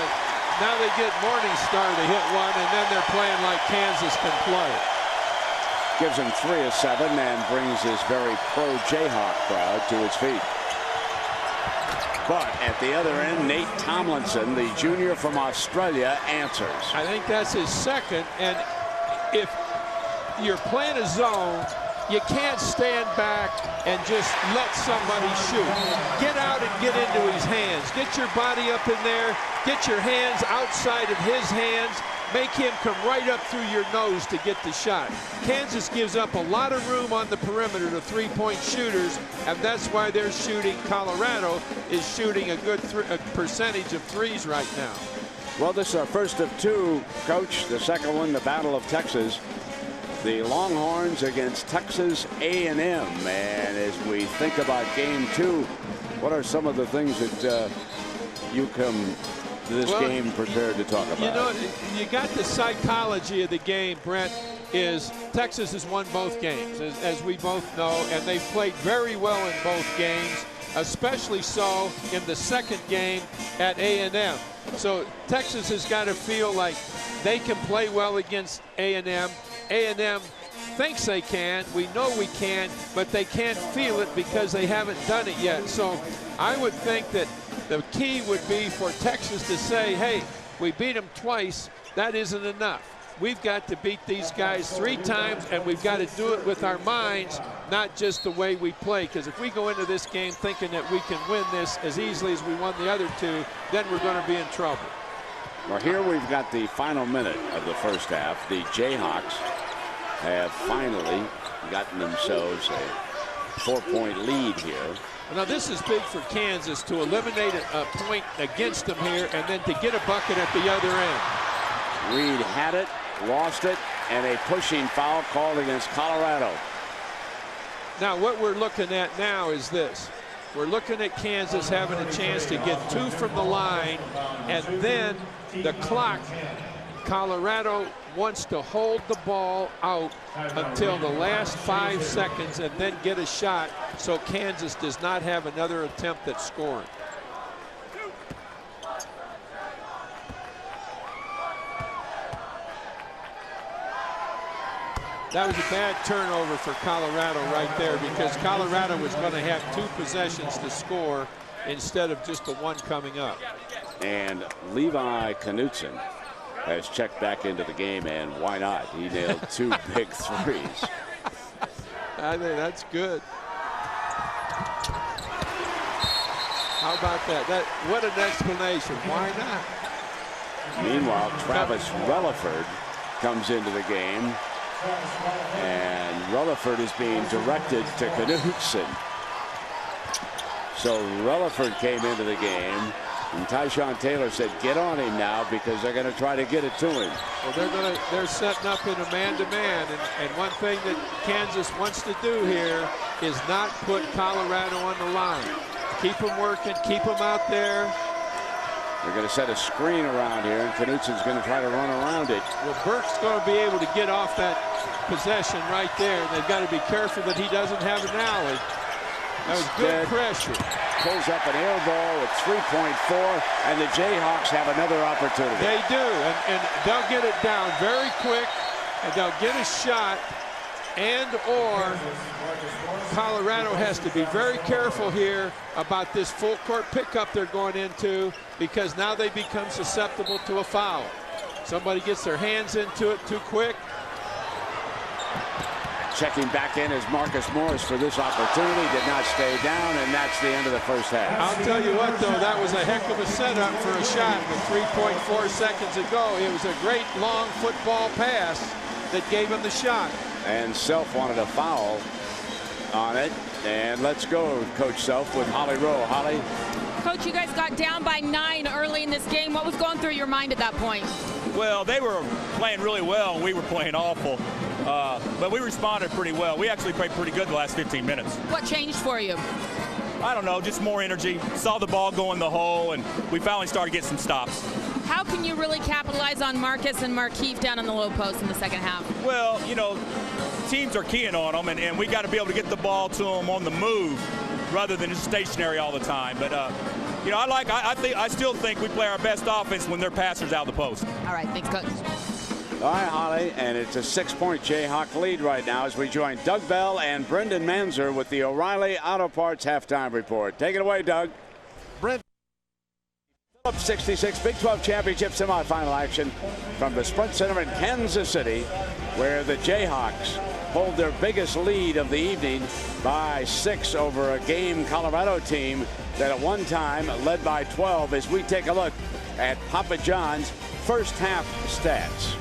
they get Morningstar to hit one, and then they're playing like Kansas can play. Gives him 3 of 7 and brings his very pro Jayhawk crowd to its feet. But at the other end, Nate Tomlinson, the junior from Australia, answers. I think that's his second, and if you're playing a zone, you can't stand back and just let somebody shoot. Get out and get into his hands. Get your body up in there. Get your hands outside of his hands. Make him come right up through your nose to get the shot. Kansas gives up a lot of room on the perimeter to three-point shooters, and that's why they're shooting. Colorado is shooting a good percentage of threes right now. Well, this is our first of 2, Coach. The second one, the Battle of Texas. The Longhorns against Texas A&M. And as we think about game 2, what are some of the things that you come to this game prepared to talk about? You know, you got the psychology of the game, Brent, is Texas has won both games, as we both know, and they've played very well in both games, especially so in the second game at A&M. So Texas has got to feel like they can play well against A&M. A&M thinks they can. We know we can, but they can't feel it because they haven't done it yet. So I would think that the key would be for Texas to say, hey, we beat them twice. That isn't enough. We've got to beat these guys 3 times, and we've got to do it with our minds, not just the way we play. Because if we go into this game thinking that we can win this as easily as we won the other 2, then we're going to be in trouble. Well, here we've got the final minute of the first half. The Jayhawks have finally gotten themselves a 4-point lead here. Now this is big for Kansas to eliminate a point against them here, and then to get a bucket at the other end. Reed had it, lost it, and a pushing foul called against Colorado. Now what we're looking at now is this. We're looking at Kansas having a chance to get 2 from the line, and then the clock, Colorado wants to hold the ball out until the last 5 seconds and then get a shot so Kansas does not have another attempt at scoring. That was a bad turnover for Colorado right there, because Colorado was going to have 2 possessions to score instead of just the one coming up. And Levi Knutson has checked back into the game, and why not? He nailed 2 big threes. I think that's good. How about that? What an explanation. Why not? Meanwhile, Travis Relaford comes into the game, and Relaford is being directed to Knudsen. So Relaford came into the game, and Tyshawn Taylor said, "Get on him now," because they're going to try to get it to him. Well, they're setting up in a man-to-man, and one thing that Kansas wants to do here is not put Colorado on the line. Keep them working, keep them out there. They're going to set a screen around here, and Knudsen's going to try to run around it. Well, Burke's going to be able to get off that possession right there, and they've got to be careful that he doesn't have an alley. That was good pressure. Pulls up an air ball with 3.4, and the Jayhawks have another opportunity. They do, and they'll get it down very quick, and they'll get a shot, and/or Colorado has to be very careful here about this full court pickup they're going into, because now they become susceptible to a foul. Somebody gets their hands into it too quick. Checking back in is Marcus Morris for this opportunity. Did not stay down, and that's the end of the first half. I'll tell you what, though, that was a heck of a setup for a shot with 3.4 seconds to go. It was a great long football pass that gave him the shot. And Self wanted a foul on it. And let's go, Coach Self, with Holly Rowe. Holly. Coach, you guys got down by 9 early in this game. What was going through your mind at that point? Well, they were playing really well, and we were playing awful. But we responded pretty well. We actually played pretty good the last 15 minutes. What changed for you? I don't know, just more energy. Saw the ball go in the hole, and we finally started getting some stops. How can you really capitalize on Marcus and Markeith down on the low post in the second half? Well, you know, teams are keying on them, and we got to be able to get the ball to them on the move rather than just stationary all the time. But, you know, I still think we play our best offense when they're passers out of the post. All right, thanks, Coach. All right, Holly, and it's a 6-point Jayhawk lead right now as we join Doug Bell and Brendan Manzer with the O'Reilly Auto Parts halftime report. Take it away, Doug. Brent. Phillips 66 Big 12 Championship semifinal action from the Sprint Center in Kansas City, where the Jayhawks hold their biggest lead of the evening by 6 over a game Colorado team that at one time led by 12, as we take a look at Papa John's first half stats.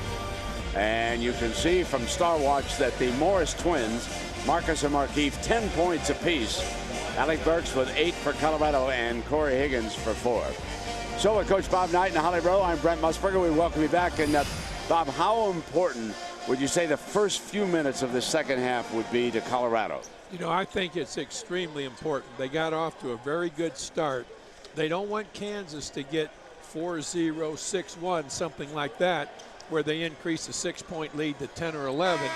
And you can see from Star Watch that the Morris twins, Marcus and Markeith, 10 points apiece. Alec Burks with 8 for Colorado and Corey Higgins for 4. So with Coach Bob Knight and Holly Rowe, I'm Brent Musburger. We welcome you back. And Bob, how important would you say the first few minutes of the second half would be to Colorado? You know, I think it's extremely important. They got off to a very good start. They don't want Kansas to get 4-0, 6-1, something like that, where they increase the 6-point lead to 10 or 11,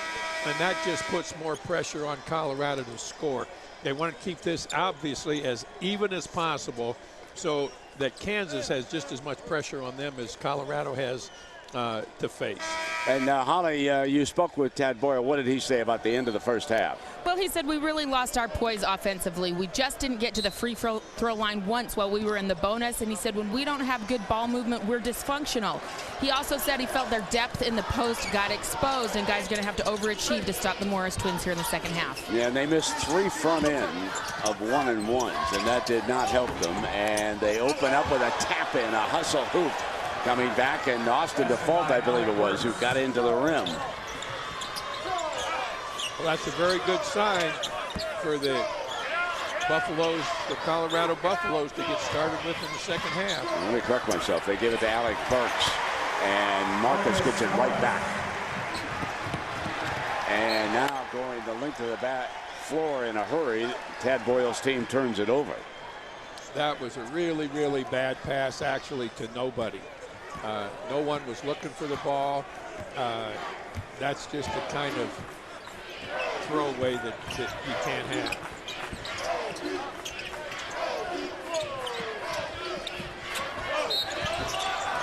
and that just puts more pressure on Colorado to score. They want to keep this obviously as even as possible so that Kansas has just as much pressure on them as Colorado has to face. And Holly, you spoke with Tad Boyle. What did he say about the end of the first half? Well, he said we really lost our poise offensively. We just didn't get to the free throw line once while we were in the bonus. And he said when we don't have good ball movement, we're dysfunctional. He also said he felt their depth in the post got exposed, and guys are going to have to overachieve to stop the Morris twins here in the second half. Yeah, and they missed 3 front end of 1-and-1s, and that did not help them. And they open up with a tap in, a hustle hoop. Coming back, and Austin Default, I believe it was, who got into the rim. Well, that's a very good sign for the Buffaloes, the Colorado Buffaloes, to get started with in the second half. Let me correct myself. They give it to Alec Burks, and Marcus gets it right back. And now going the length of the floor in a hurry, Tad Boyle's team turns it over. That was a really, really bad pass, actually, to nobody. No one was looking for the ball. That's just the kind of throwaway that you can't have.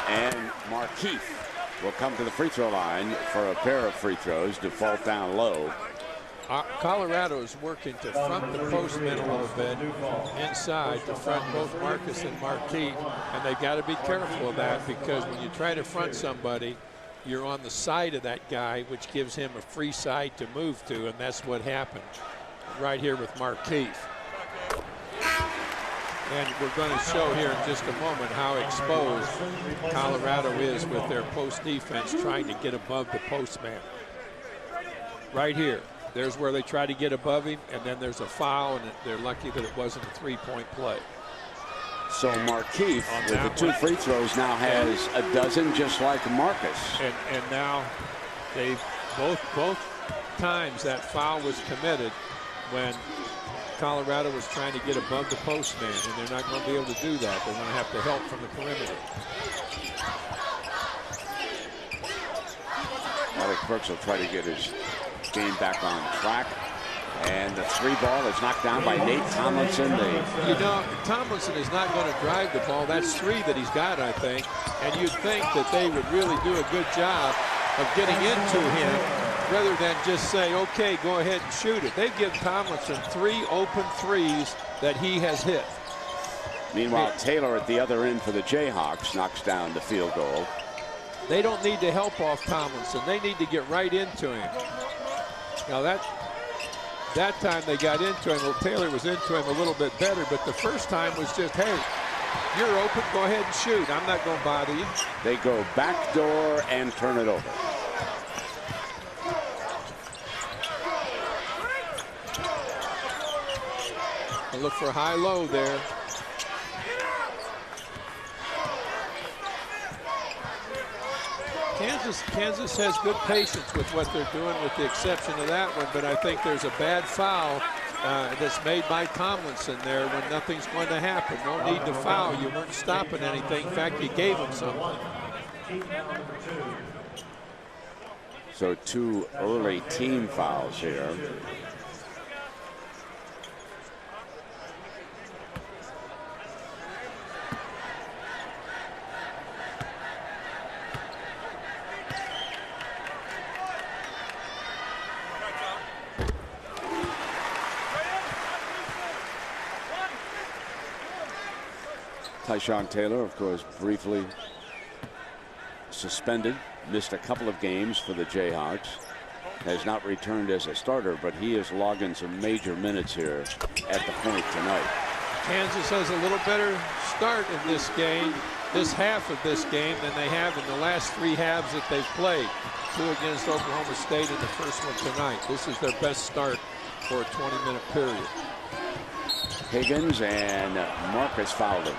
And Markeith will come to the free throw line for a pair of free throws. Default down low. Colorado is working to front the postman a little bit inside to front both Marcus and Markeith, and they've got to be careful of that, because when you try to front somebody, you're on the side of that guy, which gives him a free side to move to, and that's what happened right here with Markeith. And we're going to show here in just a moment how exposed Colorado is with their post defense trying to get above the postman. Right here. There's where they try to get above him, and then there's a foul, and they're lucky that it wasn't a three-point play. So Markeith, with the 2 free throws, now has a dozen, just like Marcus. And now they both times that foul was committed when Colorado was trying to get above the postman, and they're not going to be able to do that. They're going to have to help from the perimeter. Alec Burks will try to get his game back on track. And the 3 ball is knocked down by Nate Tomlinson. You know, Tomlinson is not going to drive the ball. That's 3 that he's got, I think. And you'd think that they would really do a good job of getting into him rather than just say, okay, go ahead and shoot it. They give Tomlinson 3 open threes that he has hit. Meanwhile, Taylor at the other end for the Jayhawks knocks down the field goal. They don't need to help off Tomlinson. They need to get right into him. Now that time they got into him. Well, Taylor was into him a little bit better, but the first time was just, hey, you're open, go ahead and shoot. I'm not going to bother you. They go back door and turn it over. They look for high-low there. Kansas has good patience with what they're doing, with the exception of that one, but I think there's a bad foul that's made by Tomlinson there when nothing's going to happen. No need to foul. You weren't stopping anything. In fact, you gave him something. So 2 early team fouls here. Tyshawn Taylor, of course, briefly suspended, missed a couple of games for the Jayhawks, has not returned as a starter, but he is logging some major minutes here at the point tonight. Kansas has a little better start in this game, this half of this game, than they have in the last 3 halves that they've played. 2 against Oklahoma State and the first one tonight. This is their best start for a 20-minute period. Higgins and Marcus fouled him.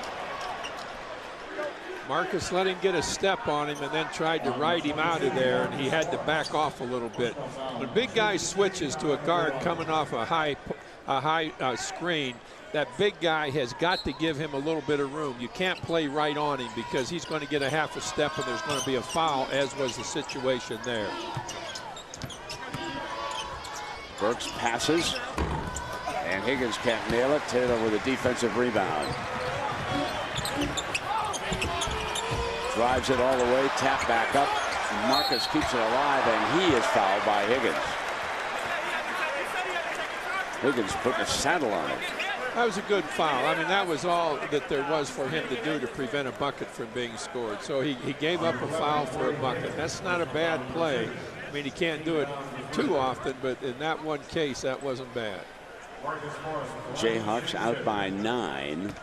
Marcus let him get a step on him and then tried to ride him out of there, and he had to back off a little bit. When a big guy switches to a guard coming off a high screen, that big guy has got to give him a little bit of room. You can't play right on him because he's going to get a half a step and there's going to be a foul, as was the situation there. Burks passes, and Higgins can't nail it. Taylor with a defensive rebound. Drives it all the way, tap back up. Marcus keeps it alive, and he is fouled by Higgins. Higgins putting a saddle on it. That was a good foul. I mean, that was all that there was for him to do to prevent a bucket from being scored. So he gave up a foul for a bucket. That's not a bad play. I mean, he can't do it too often, but in that one case, that wasn't bad. Jayhawks out by 9.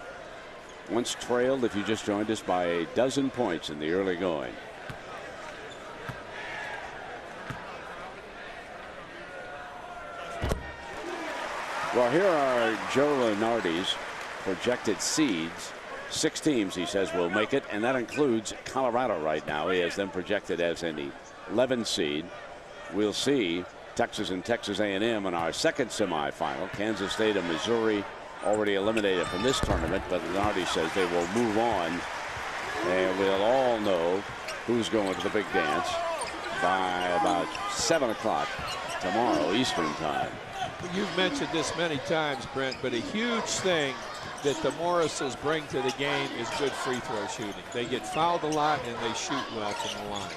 Once trailed, if you just joined us, by a dozen points in the early going. Well, here are Joe Lunardi's projected seeds. 6 teams, he says, will make it, and that includes Colorado right now. He has them projected as an 11 seed. We'll see Texas and Texas A&M in our second semifinal. Kansas State and Missouri already eliminated from this tournament, but Lunardi says they will move on, and we'll all know who's going to the big dance by about 7 o'clock tomorrow Eastern time. You've mentioned this many times, Brent, but a huge thing that the Morrises bring to the game is good free throw shooting. They get fouled a lot and they shoot well from the line.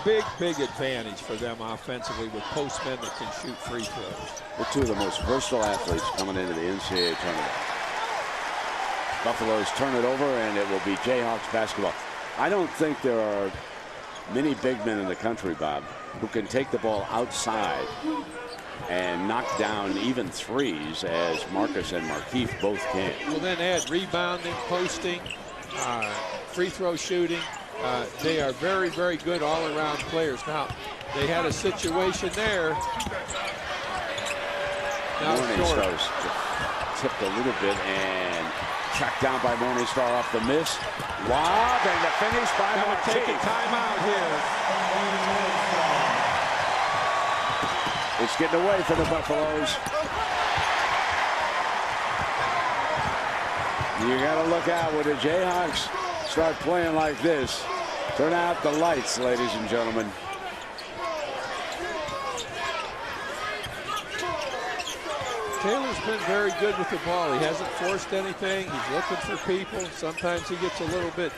Big advantage for them offensively with postmen that can shoot free throws. The 2 of the most versatile athletes coming into the NCAA tournament. Buffaloes turn it over, and it will be Jayhawks basketball. I don't think there are many big men in the country, Bob, who can take the ball outside and knock down even threes, as Marcus and Markieff both can. Well, then add rebounding, posting, free throw shooting. They are very, very good all-around players. Now, they had a situation there. Now Morningstar's tipped a little bit and tracked down by Morningstar off the miss. Lob and the finish by Markieff. Take a timeout here. It's getting away from the Buffaloes. You got to look out when the Jayhawks start playing like this. Turn out the lights, ladies and gentlemen. Taylor's been very good with the ball. He hasn't forced anything. He's looking for people. Sometimes he gets a little bit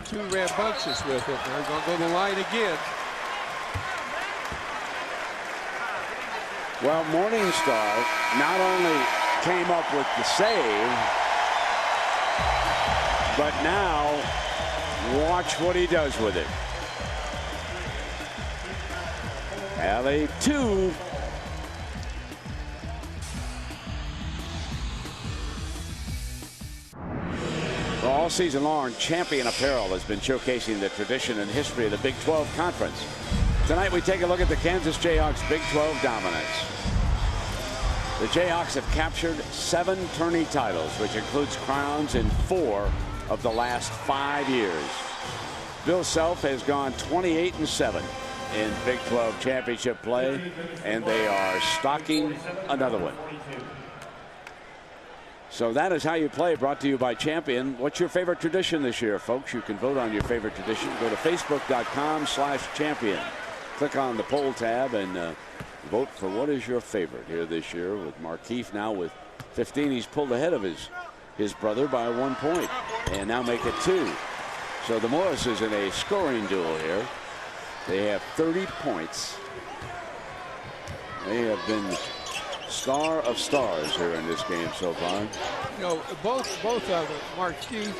too rambunctious with it. They're going to go to the line again. Well, Morningstar not only came up with the save, but now watch what he does with it. Alley 2. All season long, Champion Apparel has been showcasing the tradition and history of the Big 12 Conference. Tonight we take a look at the Kansas Jayhawks' Big 12 dominance. The Jayhawks have captured 7 tourney titles, which includes crowns in 4 of the last 5 years. Bill Self has gone 28-7 in Big 12 championship play, and they are stocking another one. So that is how you play, brought to you by Champion. What's your favorite tradition this year, folks? You can vote on your favorite tradition. Go to facebook.com/champion. Click on the poll tab and vote for what is your favorite here this year. With Markieff now with 15, he's pulled ahead of his brother by 1 point, and now make it 2. So the Morrises in a scoring duel here. They have 30 points. They have been star of stars here in this game so far. You know, both of them, Markieff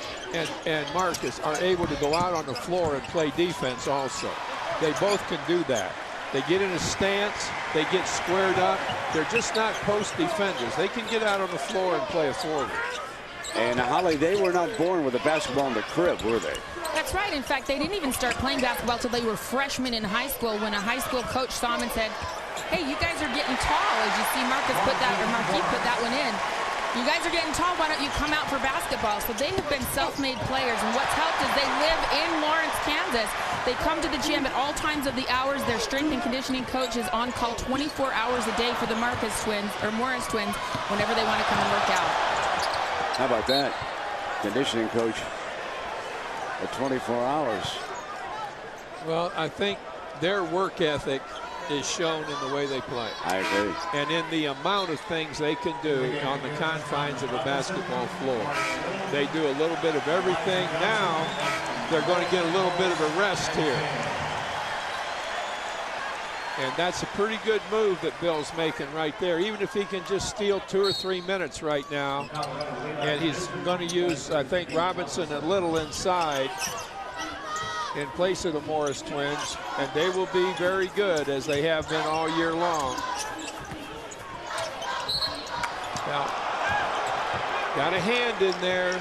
and Marcus, are able to go out on the floor and play defense also. They both can do that. They get in a stance, they get squared up. They're just not post defenders. They can get out on the floor and play a forward. And Holly, they were not born with a basketball in the crib, were they? That's right. In fact, they didn't even start playing basketball till they were freshmen in high school, when a high school coach saw them and said, hey, you guys are getting tall. As you see Markieff put that one in. You guys are getting tall. Why don't you come out for basketball? So they have been self-made players, and what's helped is they live in Lawrence, Kansas. They come to the gym at all times of the hours. Their strength and conditioning coach is on call 24 hours a day for the Morris twins whenever they want to come and work out. How about that? Conditioning coach for 24 hours. Well, I think their work ethic is shown in the way they play. I agree. And in the amount of things they can do on the confines of a basketball floor. They do a little bit of everything. Now they're going to get a little bit of a rest here. And that's a pretty good move that Bill's making right there, even if he can just steal 2 or 3 minutes right now. And he's going to use, I think, Robinson a little inside in place of the Morris twins, and they will be very good, as they have been all year long. Now, got a hand in there.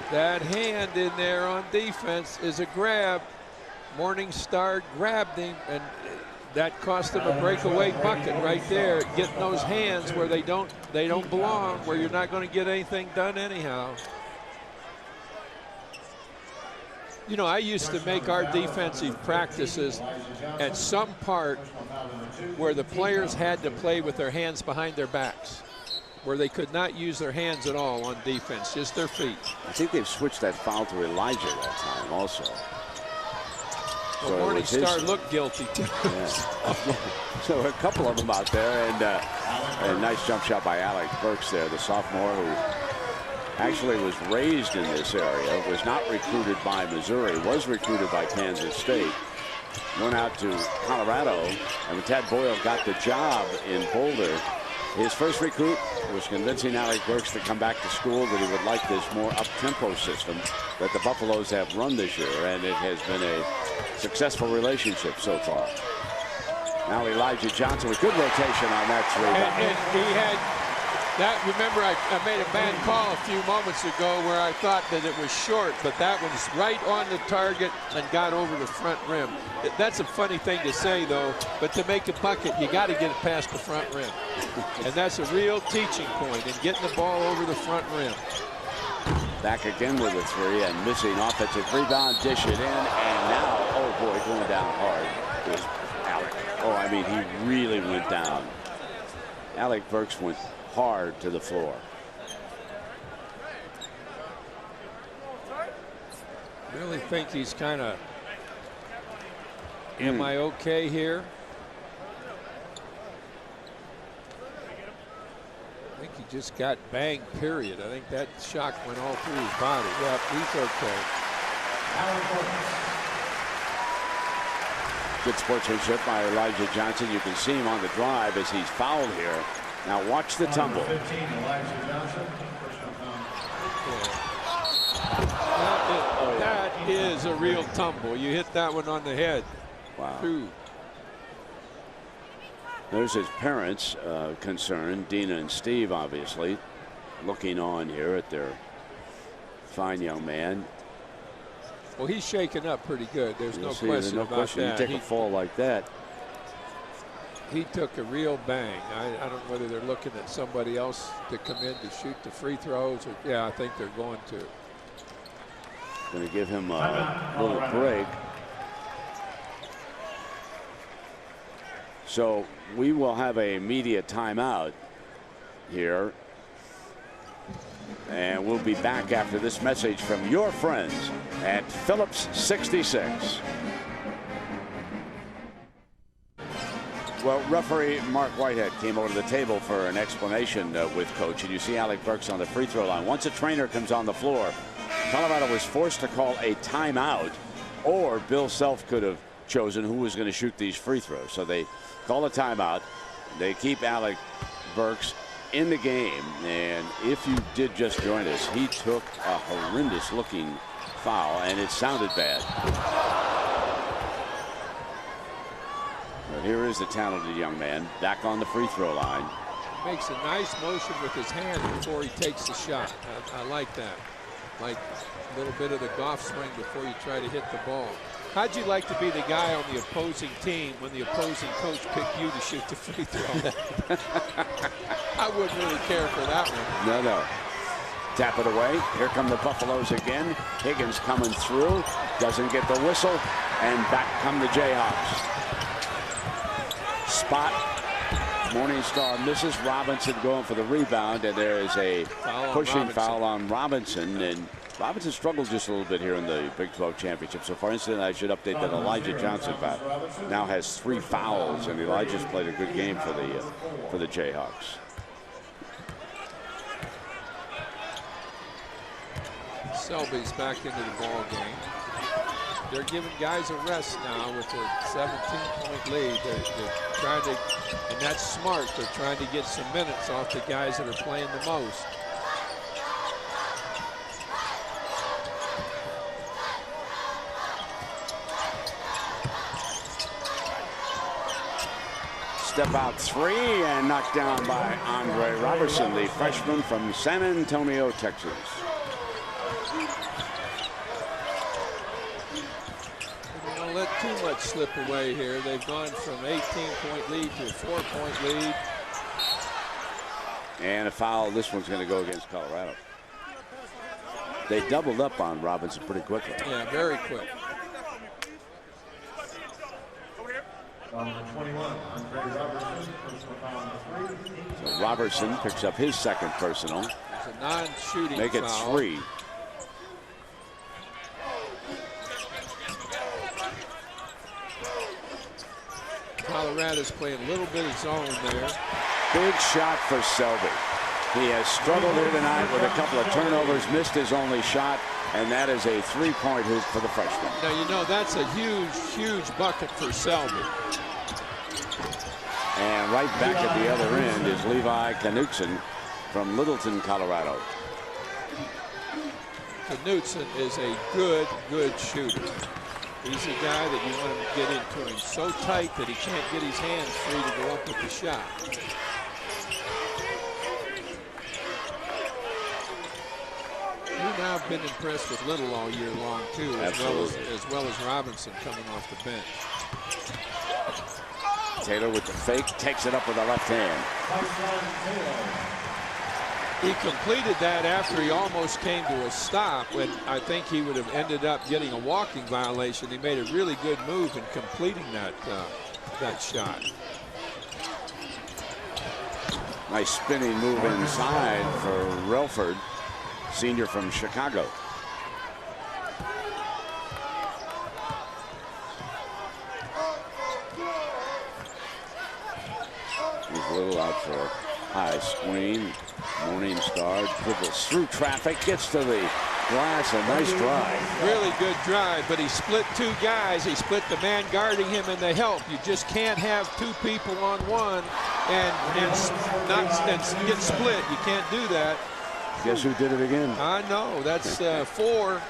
That hand in there on defense is a grab. Morningstar grabbed him, and that cost him a breakaway bucket right there. Getting those hands where they don't belong, where you're not going to get anything done anyhow. You know, I used to make our defensive practices at some part where the players had to play with their hands behind their backs, where they could not use their hands at all on defense, just their feet. I think they've switched that foul to Elijah that time also. Well, Morningstar looked guilty too. Yeah. So a couple of them out there, and a nice jump shot by Alec Burks there, the sophomore who actually was raised in this area, was not recruited by Missouri, was recruited by Kansas State, went out to Colorado, and when Tad Boyle got the job in Boulder, his first recruit was convincing Alec Burks to come back to school, that he would like this more up-tempo system that the Buffaloes have run this year, and it has been a successful relationship so far. Now Elijah Johnson with good rotation on that three. And he had that. Remember, I made a bad call a few moments ago where I thought that it was short, but that was right on the target and got over the front rim. That's a funny thing to say, though, but to make a bucket, you got to get it past the front rim. And that's a real teaching point in getting the ball over the front rim. Back again with a three and missing offensive rebound, dish it in, and now, oh boy, going down hard is Alec. Oh, I mean, he really went down. Alec Burks went hard to the floor. Really think he's kind of, am I okay here? I think he just got banged, period. I think that shock went all through his body. Yep, he's okay. Good sportsmanship by Elijah Johnson. You can see him on the drive as he's fouled here. Now watch the tumble. 15, Elijah Johnson. That is a real tumble. You hit that one on the head. Wow. True. There's his parents concerned, Dina and Steve, obviously, looking on here at their fine young man. Well, he's shaken up pretty good. There's no question there's no about question. that. You take a fall like that. He took a real bang. I don't know whether they're looking at somebody else to come in to shoot the free throws. Or, yeah, I think they're going to. Going to give him a little break. So we will have a media timeout here. And we'll be back after this message from your friends at Phillips 66. Well, referee Mark Whitehead came over to the table for an explanation with Coach. And you see Alec Burks on the free throw line. Once a trainer comes on the floor, Colorado was forced to call a timeout, or Bill Self could have chosen who was going to shoot these free throws. So they call a timeout. They keep Alec Burks in the game. And if you did just join us, he took a horrendous looking foul, and it sounded bad. But here is the talented young man back on the free throw line. Makes a nice motion with his hand before he takes the shot. I like that. Like a little bit of the golf swing before you try to hit the ball. How'd you like to be the guy on the opposing team when the opposing coach picked you to shoot the free throw? I wouldn't really care for that one. No. Tap it away. Here come the Buffaloes again. Higgins coming through. Doesn't get the whistle. And back come the Jayhawks. Spot. Morningstar misses. Robinson going for the rebound. And there is a pushing foul on Robinson. And Robinson struggled just a little bit here in the Big 12 championship. So for instance, I should update that Elijah Johnson now has 3 fouls, and Elijah's played a good game for the Jayhawks. Selby's back into the ball game. They're giving guys a rest now with a 17-point lead. They're trying to, and that's smart. They're trying to get some minutes off the guys that are playing the most. Step out 3 and knocked down by Andre Robertson, the freshman from San Antonio, Texas. They don't let too much slip away here. They've gone from 18-point lead to a 4-point lead. And a foul. This one's going to go against Colorado. They doubled up on Robinson pretty quickly. Yeah, very quick. So Robertson picks up his second personal. It's a non-shooting Make it foul. 3. Colorado's playing a little bit of zone there. Big shot for Selby. He has struggled here tonight with a couple of turnovers, missed his only shot, and that is a 3-point hoop for the freshman. Now, you know, that's a huge, huge bucket for Selby. And right back at the other end is Levi Knutson from Littleton, Colorado. Knutson is a good shooter. He's a guy that you want to get into him so tight that he can't get his hands free to go up with the shot. We've now been impressed with Little all year long, too, as well as Robinson coming off the bench. Taylor with the fake, takes it up with the left hand. He completed that after he almost came to a stop, when I think he would have ended up getting a walking violation. He made a really good move in completing that shot. Nice spinning move inside for Relford, senior from Chicago. He's a little out for a high screen. Morningstar dribbles through traffic, gets to the glass, a nice drive. Really good drive, but he split two guys. He split the man guarding him and the help. You just can't have two people on one and get split. You can't do that. Guess who did it again? I know. That's 4.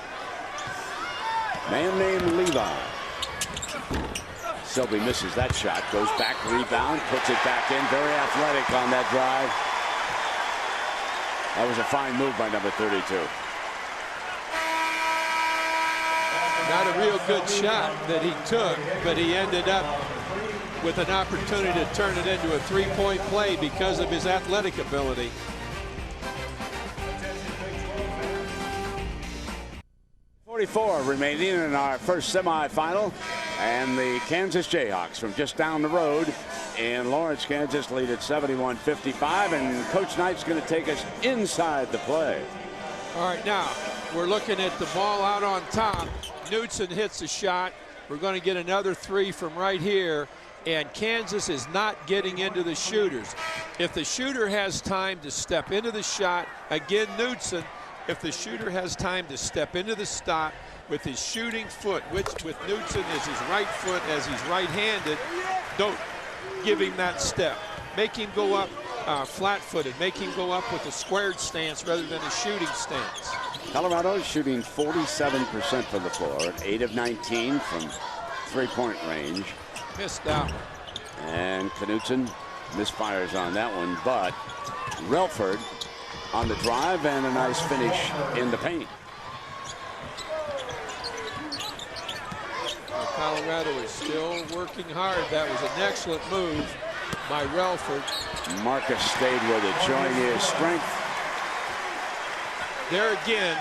Man named Levi. Selby misses that shot, goes back, rebound, puts it back in. Very athletic on that drive. That was a fine move by number 32. Not a real good shot that he took, but he ended up with an opportunity to turn it into a three-point play because of his athletic ability. .44 remaining in our first semifinal, and the Kansas Jayhawks from just down the road in Lawrence, Kansas lead at 71-55, and Coach Knight's going to take us inside the play. All right, now we're looking at the ball out on top. Knutson hits a shot. We're going to get another 3 from right here, and Kansas is not getting into the shooters. If the shooter has time to step into the shot, again Knutson, if the shooter has time to step into the stop with his shooting foot, which with Knutson is his right foot as he's right-handed, don't give him that step. Make him go up flat-footed. Make him go up with a squared stance rather than a shooting stance. Colorado is shooting 47% from the floor, 8 of 19 from three-point range. Missed out. And Knutson misfires on that one, but Relford on the drive and a nice finish in the paint. Colorado is still working hard. That was an excellent move by Relford. Marcus stayed with it, showing his strength. There again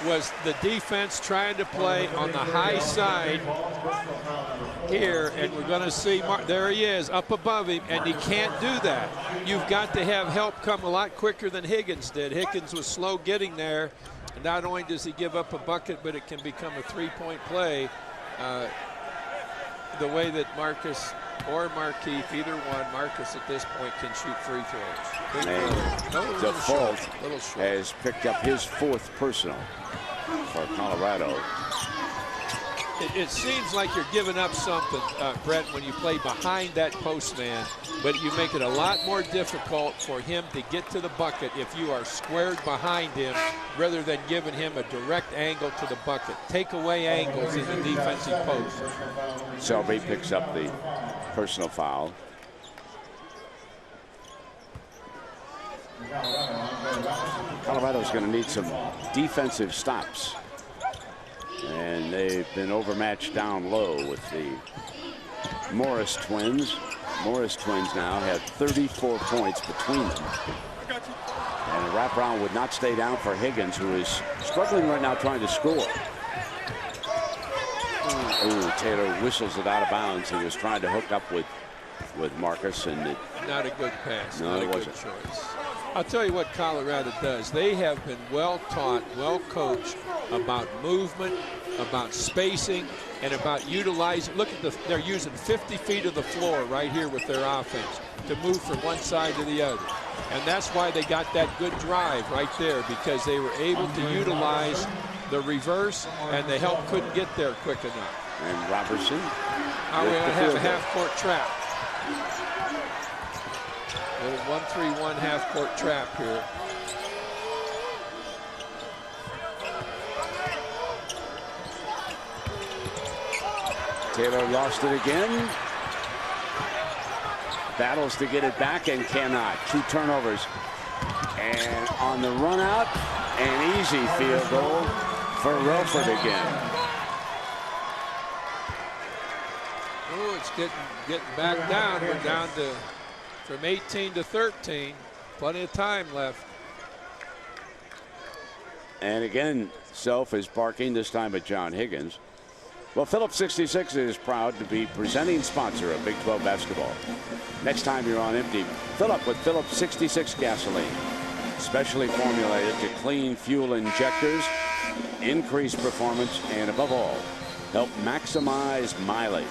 was the defense trying to play on the high side here, and we're going to see there he is up above him, and he can't do that. You've got to have help come a lot quicker than Higgins did. Higgins was slow getting there, and not only does he give up a bucket, but it can become a three-point play the way that Marcus or Markeith, either one, Marcus at this point can shoot free throws. And Default has picked up his 4th personal for Colorado. It seems like you're giving up something, Brett, when you play behind that post man, but you make it a lot more difficult for him to get to the bucket if you are squared behind him rather than giving him a direct angle to the bucket. Take away angles in the defensive post. Selby picks up the personal foul. Colorado's going to need some defensive stops. And they've been overmatched down low with the Morris twins. Morris twins now have 34 points between them. And a wraparound would not stay down for Higgins, who is struggling right now trying to score. Ooh, Taylor whistles it out of bounds. He was trying to hook up with Marcus, and not a good pass. No, not a good choice. I'll tell you what Colorado does. They have been well taught, well coached about movement, about spacing, and about utilizing. Look at they're using 50 feet of the floor right here with their offense to move from one side to the other. And that's why they got that good drive right there, because they were able to utilize the reverse, and the help couldn't get there quick enough. And Robertson. We're going to have a half-court trap. A little 1-3-1 half-court trap here. Taylor lost it again. Battles to get it back and cannot. 2 turnovers. And on the run out, an easy field goal for Relford again. Oh, it's getting back down. We're down to from 18 to 13. Plenty of time left. And again, Self is barking, this time at John Higgins. Well, Phillips 66 is proud to be presenting sponsor of Big 12 basketball. Next time you're on empty, fill up with Phillips 66 gasoline. Specially formulated to clean fuel injectors, increase performance, and above all, help maximize mileage.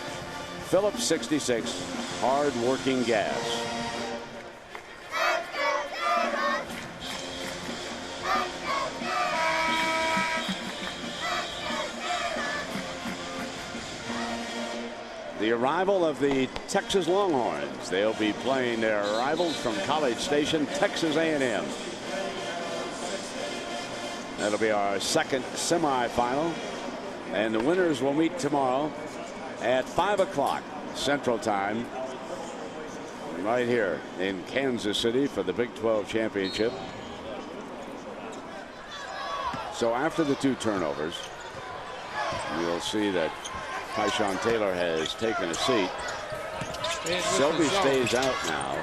Phillips 66, hard-working gas. The arrival of the Texas Longhorns. They'll be playing their rivals from College Station, Texas A&M. That'll be our second semifinal. And the winners will meet tomorrow at 5 o'clock Central Time, right here in Kansas City for the Big 12 championship. So after the 2 turnovers, you'll see that Tyshawn Taylor has taken a seat. Selby stays out now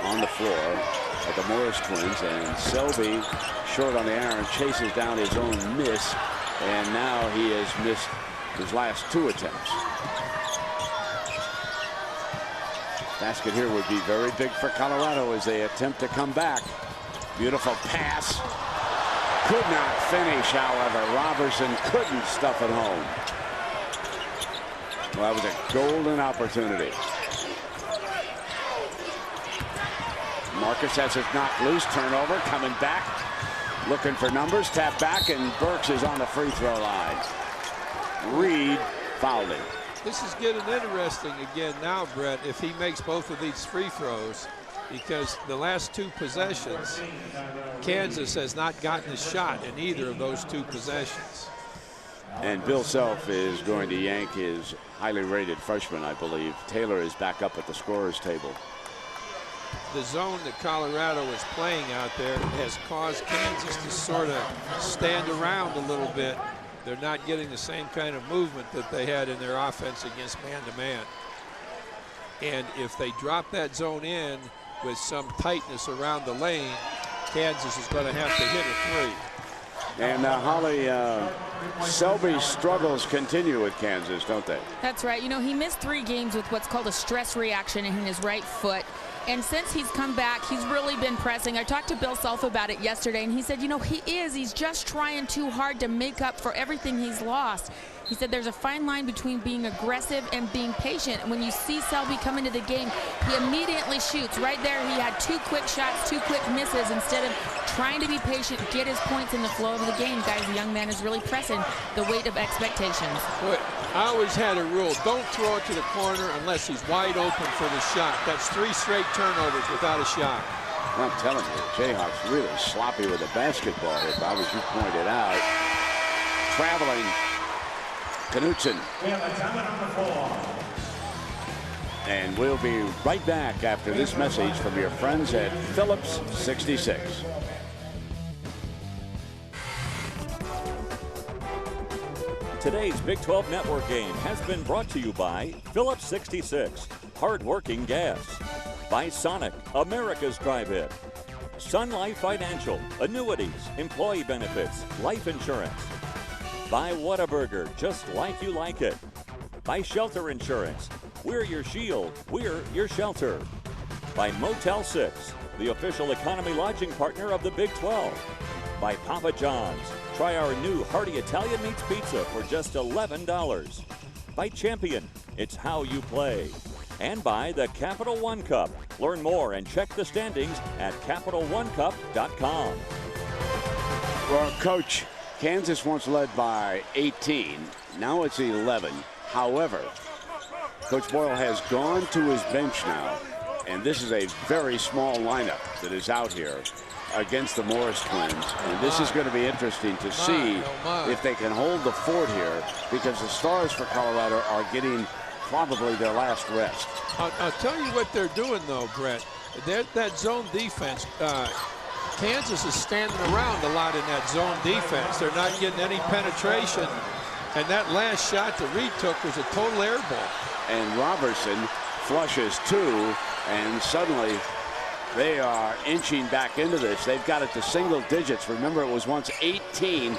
on the floor of the Morris twins, and Selby, short on the iron, chases down his own miss, and now he has missed his last 2 attempts. Basket here would be very big for Colorado as they attempt to come back. Beautiful pass. Could not finish, however. Robertson couldn't stuff it home. Well, that was a golden opportunity. Marcus has it knocked loose. Turnover, coming back, looking for numbers. Tap back, and Burks is on the free throw line. Reed fouled him. This is getting interesting again now, Brett, if he makes both of these free throws, because the last 2 possessions, Kansas has not gotten a shot in either of those 2 possessions. And Bill Self is going to yank his highly rated freshman, I believe. Taylor is back up at the scorer's table. The zone that Colorado is playing out there has caused Kansas to sort of stand around a little bit. They're not getting the same kind of movement that they had in their offense against man-to-man. And if they drop that zone in with some tightness around the lane, Kansas is going to have to hit a 3. And Holly, Selby's struggles continue with Kansas, don't they? That's right. You know, he missed 3 games with what's called a stress reaction in his right foot. And since he's come back, he's really been pressing. I talked to Bill Self about it yesterday, and he said, you know, he's just trying too hard to make up for everything he's lost. He said there's a fine line between being aggressive and being patient. And when you see Selby come into the game, he immediately shoots. Right there, he had 2 quick shots, 2 quick misses. Instead of trying to be patient, get his points in the flow of the game, guys, the young man is really pressing the weight of expectations. But I always had a rule, don't throw it to the corner unless he's wide open for the shot. That's 3 straight turnovers without a shot. I'm telling you, Jayhawks really sloppy with the basketball here, Bob, as you pointed out. Traveling. Knutson. And we'll be right back after this message from your friends at Phillips 66. Today's Big 12 Network game has been brought to you by Phillips 66, hard-working gas. By Sonic, America's drive-in. Sun Life Financial, annuities, employee benefits, life insurance. By Whataburger, just like you like it. By Shelter Insurance, we're your shield, we're your shelter. By Motel 6, the official economy lodging partner of the Big 12. By Papa John's, try our new hearty Italian meats pizza for just $11. By Champion, it's how you play. And by the Capital One Cup. Learn more and check the standings at CapitalOneCup.com. Well, Coach, Kansas once led by 18. Now it's 11. However, Coach Boyle has gone to his bench now, and this is a very small lineup that is out here. against the Morris twins. And this is going to be interesting to see if they can hold the fort here, because the Stars for Colorado are getting probably their last rest. I'll tell you what they're doing, though, Brett. That zone defense, Kansas is standing around a lot in that zone defense. They're not getting any penetration. And that last shot that Reed took was a total air ball. And Robertson flushes two, and suddenly they are inching back into this. They've got it to single digits. Remember, it was once 18.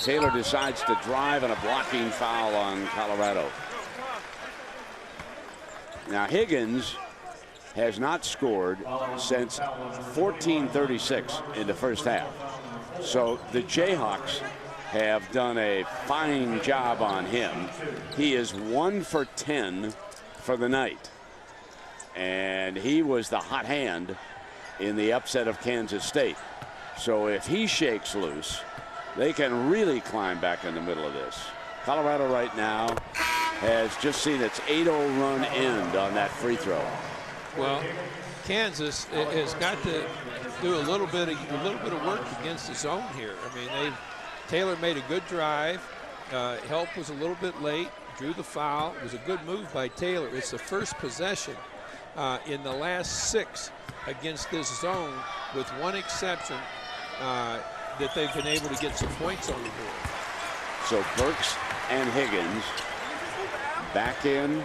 Taylor decides to drive, and a blocking foul on Colorado. Now Higgins has not scored since 14:36 in the first half. So the Jayhawks have done a fine job on him. He is 1 for 10 for the night. And he was the hot hand in the upset of Kansas State. So if he shakes loose, they can really climb back in the middle of this. Colorado right now has just seen its 8-0 run end on that free throw. Well, Kansas has got to do a little bit of work against the zone here. I mean, Taylor made a good drive. Help was a little bit late. Drew the foul. It was a good move by Taylor. It's the first possession in the last 6 against this zone, with one exception, that they've been able to get some points on the board. So Burks and Higgins back in,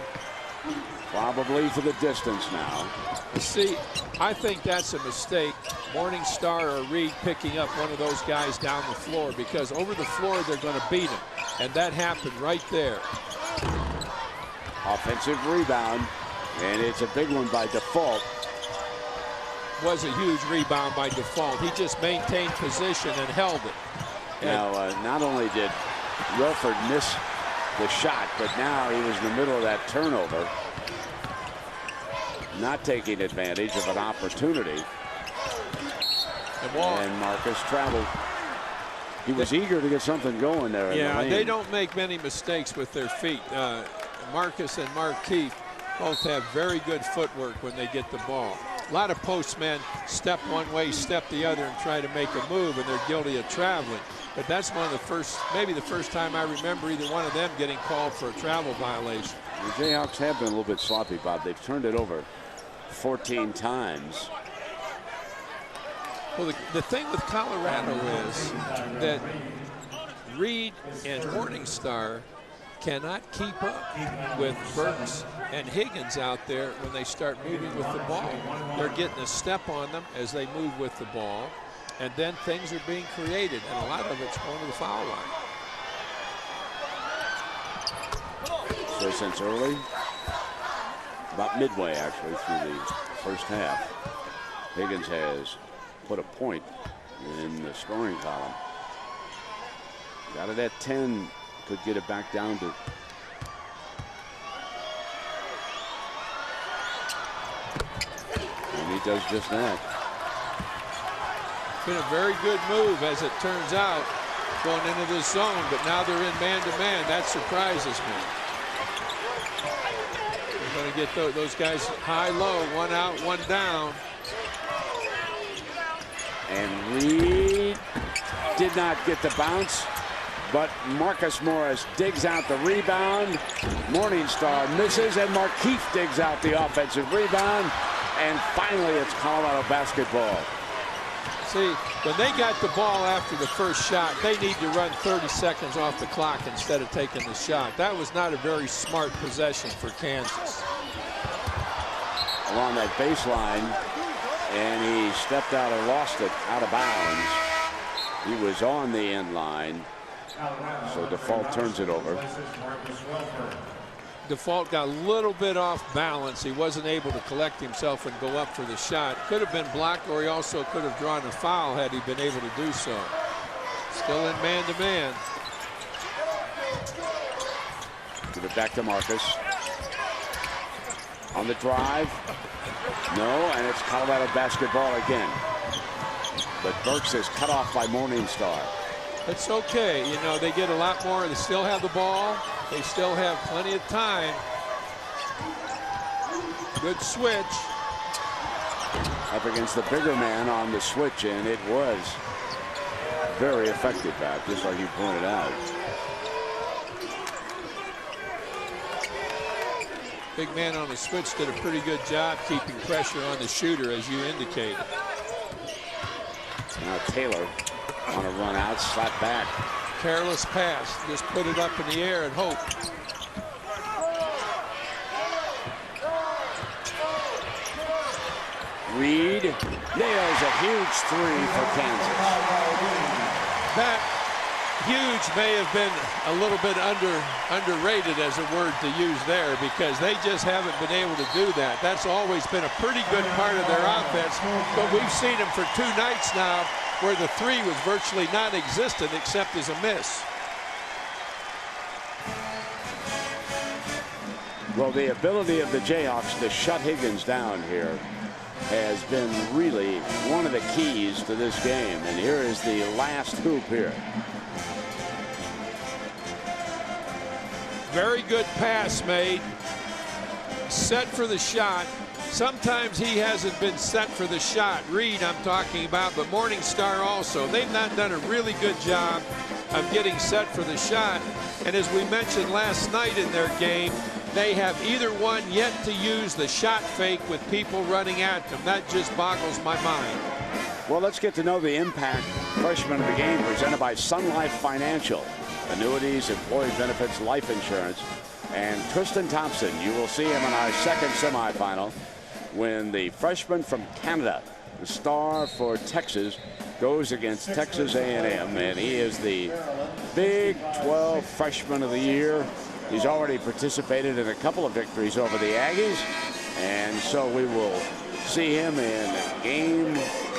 probably for the distance now. See, I think that's a mistake. Morningstar or Reed picking up one of those guys down the floor, because over the floor they're going to beat him, and that happened right there. Offensive rebound, and it's a big one by Default. Was a huge rebound by Default. He just maintained position and held it. Now, not only did Wilford miss the shot, but now he was in the middle of that turnover, not taking advantage of an opportunity. And Marcus traveled. He was eager to get something going there. Yeah, they don't make many mistakes with their feet. Marcus and Markeith both have very good footwork when they get the ball. A lot of postmen step one way, step the other, and try to make a move, and they're guilty of traveling. But that's one of the first, maybe the first time I remember either one of them getting called for a travel violation. The Jayhawks have been a little bit sloppy, Bob. They've turned it over 14 times. Well, the thing with Colorado is that Reed and Morningstar cannot keep up with Burks and Higgins out there when they start moving with the ball. They're getting a step on them as they move with the ball, and then things are being created, and a lot of it's going to the foul line. So since early, about midway actually through the first half, Higgins has put a point in the scoring column. Got it at 10. Could get it back down to. And he does just that. Been a very good move, as it turns out, going into this zone, but now they're in man-to-man. That surprises me. They're going to get those guys high-low, one out, one down. And Reed did not get the bounce, but Marcus Morris digs out the rebound. Morningstar misses, and Markeith digs out the offensive rebound. And finally, it's Colorado basketball. See, when they got the ball after the first shot, they need to run 30 seconds off the clock instead of taking the shot. That was not a very smart possession for Kansas. Along that baseline, and he stepped out and lost it out of bounds. He was on the end line, so Default turns it over. Default got a little bit off balance. He wasn't able to collect himself and go up for the shot. Could have been blocked, or he also could have drawn a foul had he been able to do so. Still in man-to-man. Give it back to Marcus. On the drive. No, and it's Colorado basketball again. But Burks is cut off by Morningstar. It's okay. You know, they get a lot more. They still have the ball. They still have plenty of time. Good switch. up against the bigger man on the switch, and it was very effective, Pat, just like you pointed out. Big man on the switch did a pretty good job keeping pressure on the shooter, as you indicated. Now Taylor on a run out, slap back. Careless pass, just put it up in the air and hope. Reed nails a huge three for Kansas. That huge may have been a little bit underrated as a word to use there, because they just haven't been able to do that. That's always been a pretty good part of their offense, but we've seen them for 2 nights now where the three was virtually non-existent except as a miss. Well, the ability of the Jayhawks to shut Higgins down here has been really one of the keys to this game. And here is the last hoop here. Very good pass made. Set for the shot. Sometimes he hasn't been set for the shot. Reed I'm talking about, but Morningstar also. They've not done a really good job of getting set for the shot. And as we mentioned last night in their game, they have either one yet to use the shot fake with people running at them. That just boggles my mind. Well, let's get to know the impact freshman of the game presented by Sun Life Financial. Annuities, employee benefits, life insurance. And Tristan Thompson, you will see him in our second semifinal when the freshman from Canada, the star for Texas, goes against Texas A&M, and he is the Big 12 Freshman of the Year. He's already participated in a couple of victories over the Aggies, and so we will see him in game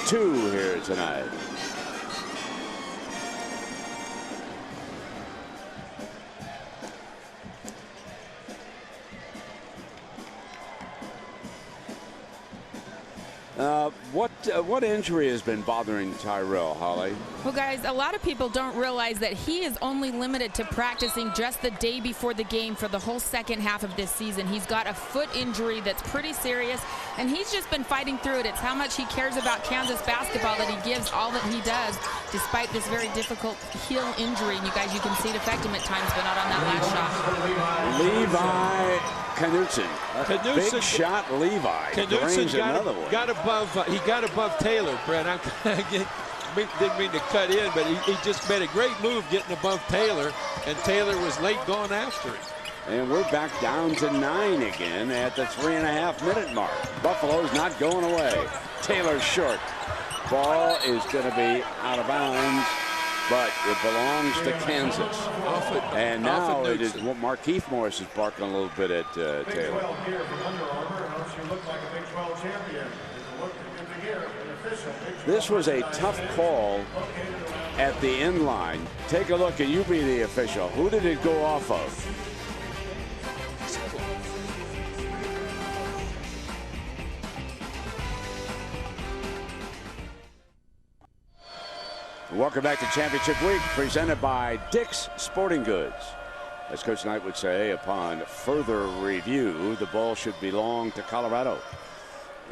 2 here tonight. What injury has been bothering Tyrell, Holly? Well, guys, a lot of people don't realize that he is only limited to practicing just the day before the game for the whole second half of this season. He's got a foot injury that's pretty serious, and he's just been fighting through it. It's how much he cares about Kansas basketball that he gives all that he does, despite this very difficult heel injury. And you guys, you can see it affect him at times, but not on that last shot. Levi Knutson. Big shot, Levi. Knutson got above Taylor, Brett. Didn't mean to cut in, but he just made a great move getting above Taylor, and Taylor was late going after him. And we're back down to 9 again at the 3.5-minute mark. Buffalo's not going away. Taylor's short. Ball is going to be out of bounds, but it belongs to Kansas. And now it is Markieff Morris is barking a little bit at Taylor. Big 12 here from Under Armour helps you look like a Big 12 champion. This was a tough call at the end line. Take a look, and you be the official. Who did it go off of? Welcome back to Championship Week, presented by Dick's Sporting Goods. As Coach Knight would say, upon further review, the ball should belong to Colorado.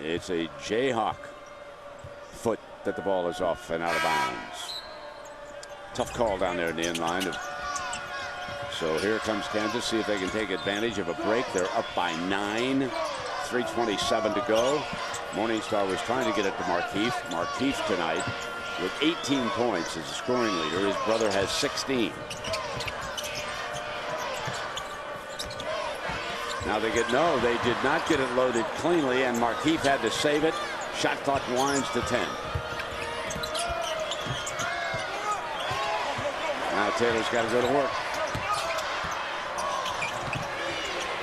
It's a Jayhawk foot that the ball is off and out of bounds. Tough call down there in the end line. So here comes Kansas. See if they can take advantage of a break. They're up by 9. 3:27 to go. Morningstar was trying to get it to Markieff. Markieff tonight with 18 points as a scoring leader. His brother has 16. Now they did not get it loaded cleanly, and Markieff had to save it. Shot clock winds to 10. Now Taylor's got to go to work.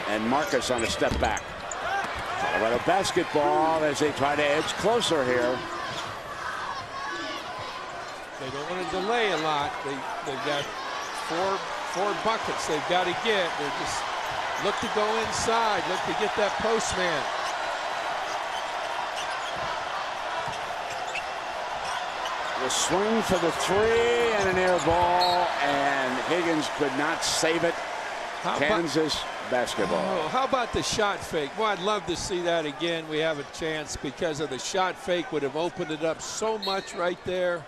And Marcus on a step back. Colorado basketball as they try to edge closer here. They don't want to delay a lot. They've got four buckets they've got to get. They're just look to go inside, look to get that postman. The swing for the 3 and an air ball, and Higgins could not save it. Kansas basketball. Oh, how about the shot fake? Well, I'd love to see that again. We have a chance because of the shot fake would have opened it up so much right there.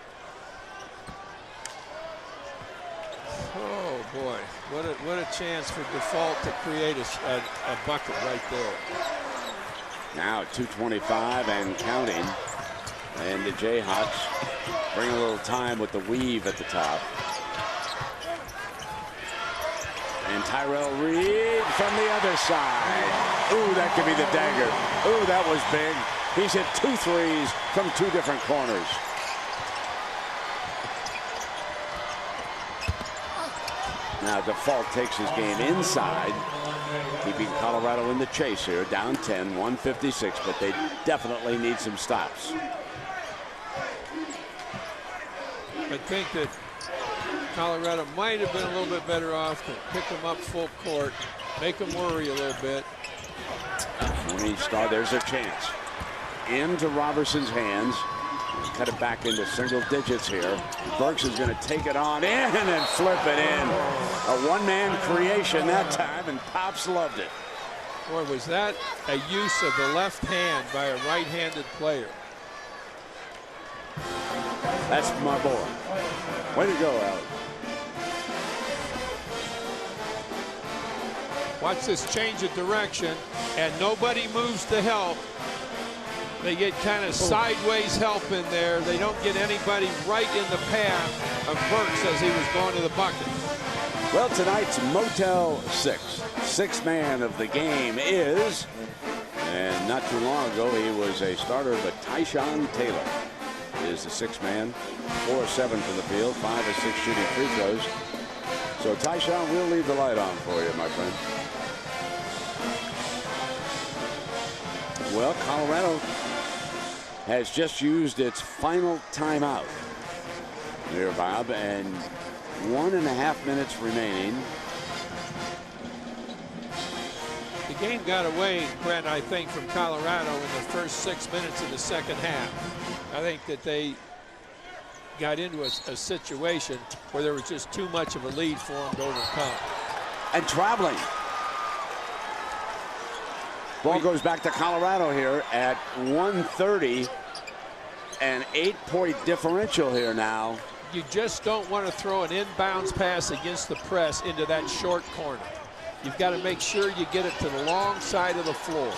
Oh boy, what a chance for Default to create a bucket right there. Now 2:25 and counting, and the Jayhawks bring a little time with the weave at the top. And Tyrell Reed from the other side. Ooh, that could be the dagger. Ooh, that was big. He's hit 2 threes from 2 different corners. Now Default takes his game inside, keeping Colorado in the chase here, down 10, 156, but they definitely need some stops. I think that Colorado might have been a little bit better off to pick them up full court, make them worry a little bit. There's their chance. Into Roberson's hands. Cut it back into single digits here. Burks is going to take it on in and flip it in. A one-man creation that time, and Pops loved it. Boy, was that a use of the left hand by a right-handed player. That's my boy. Way to go, Alex. Watch this change of direction, and nobody moves to help. They get kind of sideways help in there. They don't get anybody right in the path of Burks as he was going to the bucket. Well, tonight's Motel 6. Sixth man of the game is, and not too long ago he was a starter, but Tyshawn Taylor is the sixth man. 4 of 7 from the field, 5 of 6 shooting free throws. So Tyshawn will leave the light on for you, my friend. Well, Colorado has just used its final timeout there, Bob, and 1.5 minutes remaining. The game got away, Brent, I think, from Colorado in the first 6 minutes of the second half. I think that they got into a situation where there was just too much of a lead for them to overcome. And traveling. Ball goes back to Colorado here at 1:30. An 8-point differential here now. You just don't want to throw an inbounds pass against the press into that short corner. You've got to make sure you get it to the long side of the floor.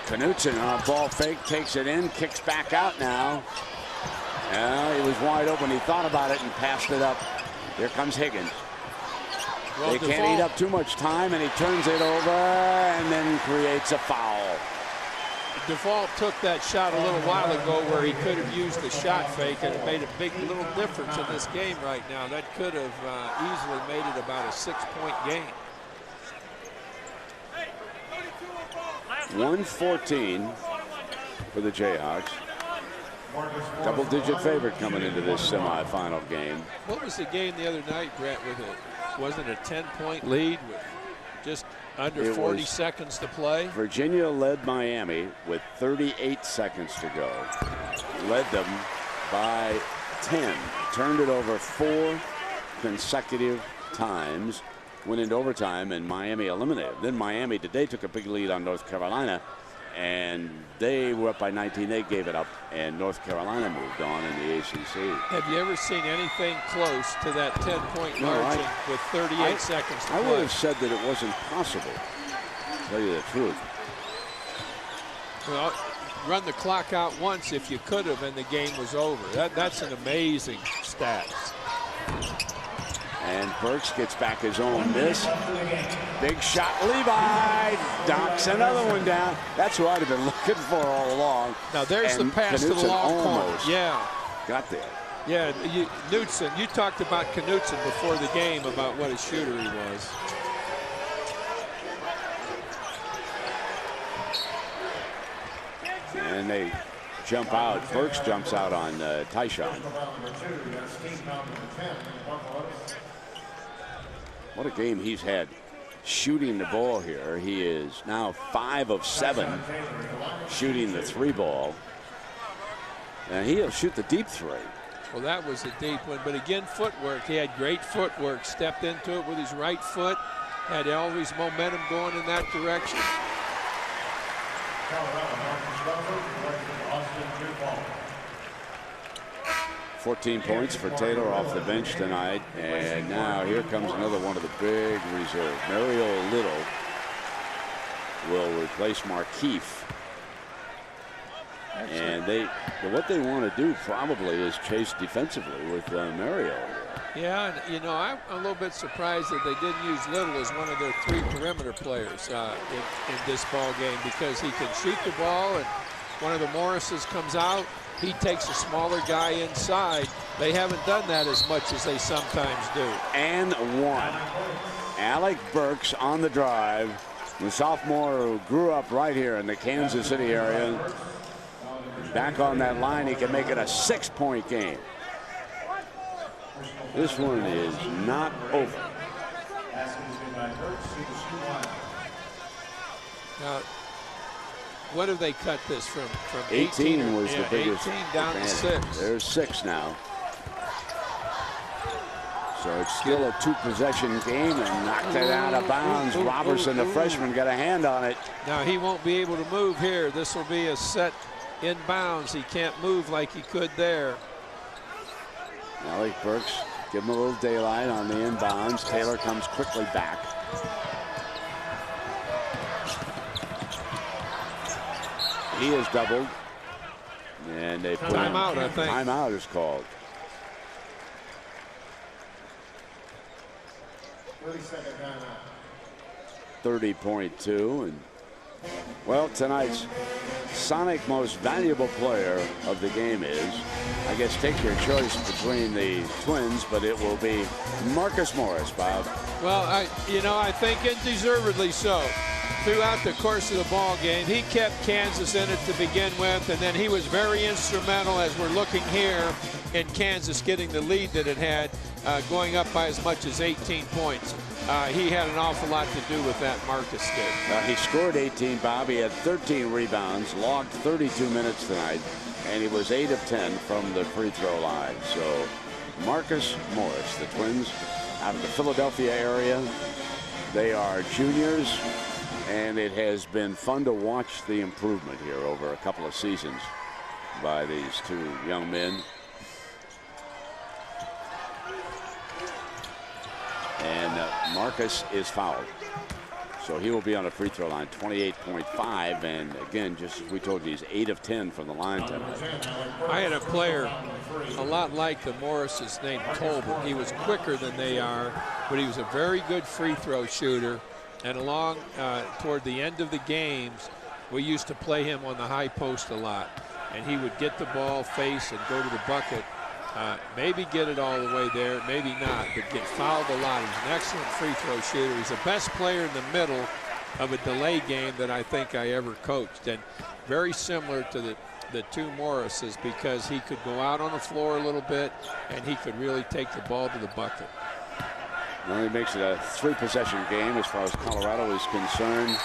Knutson on a ball fake, takes it in, kicks back out now. He was wide open. He thought about it and passed it up. Here comes Higgins. Well, they can't eat up too much time, and he turns it over and then creates a foul. Default took that shot a little while ago where he could have used the shot fake, and it made a big little difference in this game right now. That could have easily made it about a 6-point game. 114 for the Jayhawks. Double-digit favorite coming into this semifinal game. What was the game the other night, Brett, with it? Wasn't it a 10-point lead with just under 40 seconds to play? Virginia led Miami with 38 seconds to go. Led them by 10. Turned it over 4 consecutive times. Went into overtime, and Miami eliminated. Then Miami today took a big lead on North Carolina, and they were up by 19. They gave it up, and North Carolina moved on in the ACC. Have you ever seen anything close to that 10-point margin with 38 seconds to play? I would have said that it wasn't possible, to tell you the truth. Well, run the clock out once if you could have, and the game was over. That's an amazing stat. And Burks gets back his own miss. Big shot, Levi knocks another one down. That's what I've been looking for all along. Now there's the pass to the long corner. Yeah. Got there. Yeah, Knutson, you talked about Knutson before the game about what a shooter he was. And they jump out. Burks jumps out on Tyshawn. What a game he's had shooting the ball here. He is now 5 of 7 shooting the 3-ball. And he'll shoot the deep 3. Well, that was a deep one. But again, footwork. He had great footwork. Stepped into it with his right foot. had always momentum going in that direction. 14 points for Taylor off the bench tonight. And now here comes another one of the big reserves. Mario Little will replace Markeefe. And what they want to do probably is chase defensively with Mario. Yeah, and you know, I'm a little bit surprised that they didn't use Little as one of their 3 perimeter players in this ball game, because he can shoot the ball, and one of the Morrises comes out, he takes a smaller guy inside. They haven't done that as much as they sometimes do. And one. Alec Burks on the drive, the sophomore who grew up right here in the Kansas City area. Back on that line, he can make it a 6-point game. This one is not over. Now, what have they cut this from 18 was the biggest. 18 down to 6. There's 6 now. So it's still a 2-possession game, and knocked it out of bounds. Robertson, the freshman, got a hand on it. Now he won't be able to move here. This will be a set inbounds. He can't move like he could there. Alec Burks, give him a little daylight on the inbounds. Taylor comes quickly back. He is doubled. And they put timeout, I think. Timeout is called. 30-second timeout. 30.2. And well, tonight's Sonic most valuable player of the game is, I guess, take your choice between the Twins, but it will be Marcus Morris, Bob. Well, I think undeservedly so. Throughout the course of the ball game, he kept Kansas in it to begin with, and then he was very instrumental, as we're looking here, in Kansas getting the lead that it had, going up by as much as 18 points. He had an awful lot to do with that, Marcus did. He scored 18, Bob. He had 13 rebounds, logged 32 minutes tonight, and he was 8 of 10 from the free throw line. So Marcus Morris, the Twins out of the Philadelphia area. They are juniors, and it has been fun to watch the improvement here over a couple of seasons by these 2 young men. And Marcus is fouled. So he will be on the free throw line, 28.5. And again, just as we told you, he's 8 of 10 from the line tonight. I had a player a lot like the Morrises named Tolbert. He was quicker than they are, but he was a very good free throw shooter. And along toward the end of the games, we used to play him on the high post a lot. And he would get the ball, face, and go to the bucket. Maybe get it all the way there, maybe not, but get fouled a lot. He's an excellent free throw shooter. He's the best player in the middle of a delay game that I think I ever coached. And very similar to the 2 Morrises, because he could go out on the floor a little bit and he could really take the ball to the bucket. Well, he makes it a 3-possession game as far as Colorado is concerned.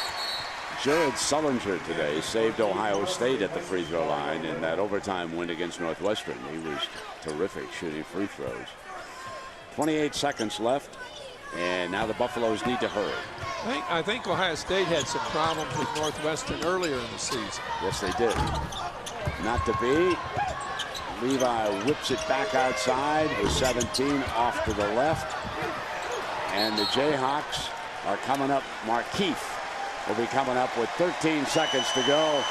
Jared Sullinger today saved Ohio State at the free throw line in that overtime win against Northwestern. He was terrific shooting free throws. 28 seconds left, and now the Buffaloes need to hurry. I think Ohio State had some problems with Northwestern earlier in the season. Yes, they did. Not to be. Levi whips it back outside with 17 off to the left. And the Jayhawks are coming up. Markeefe will be coming up with 13 seconds to go.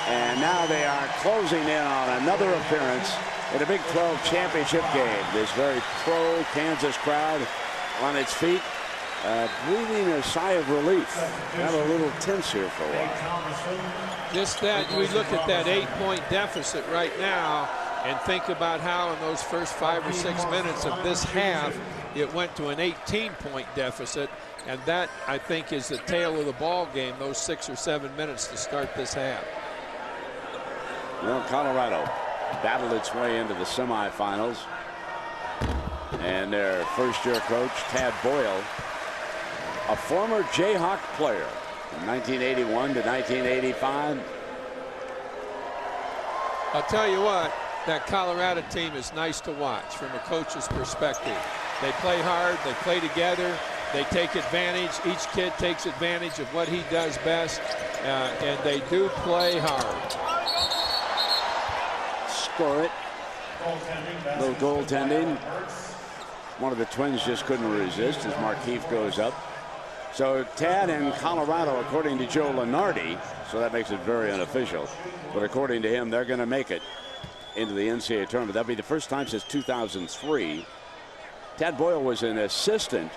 And now they are closing in on another appearance in a Big 12 championship game. This very pro Kansas crowd on its feet, breathing a sigh of relief. Got a little tense here for a while. Just that we look at that 8-point deficit right now and think about how in those first 5 or 6 minutes of this half, it went to an 18-point deficit. And that, I think, is the tail of the ball game, those 6 or 7 minutes to start this half. Well, Colorado battled its way into the semifinals. And their first-year coach, Tad Boyle, a former Jayhawk player from 1981 to 1985. I'll tell you what, that Colorado team is nice to watch from a coach's perspective. They play hard, they play together, They take advantage. Each kid takes advantage of what he does best, and they do play hard. Score it. Little goaltending. One of the Twins just couldn't resist as Markeefe goes up. So Tad in Colorado, according to Joe Lenardi, so that makes it very unofficial, but according to him, they're going to make it into the NCAA tournament. That'll be the first time since 2003. Tad Boyle was an assistant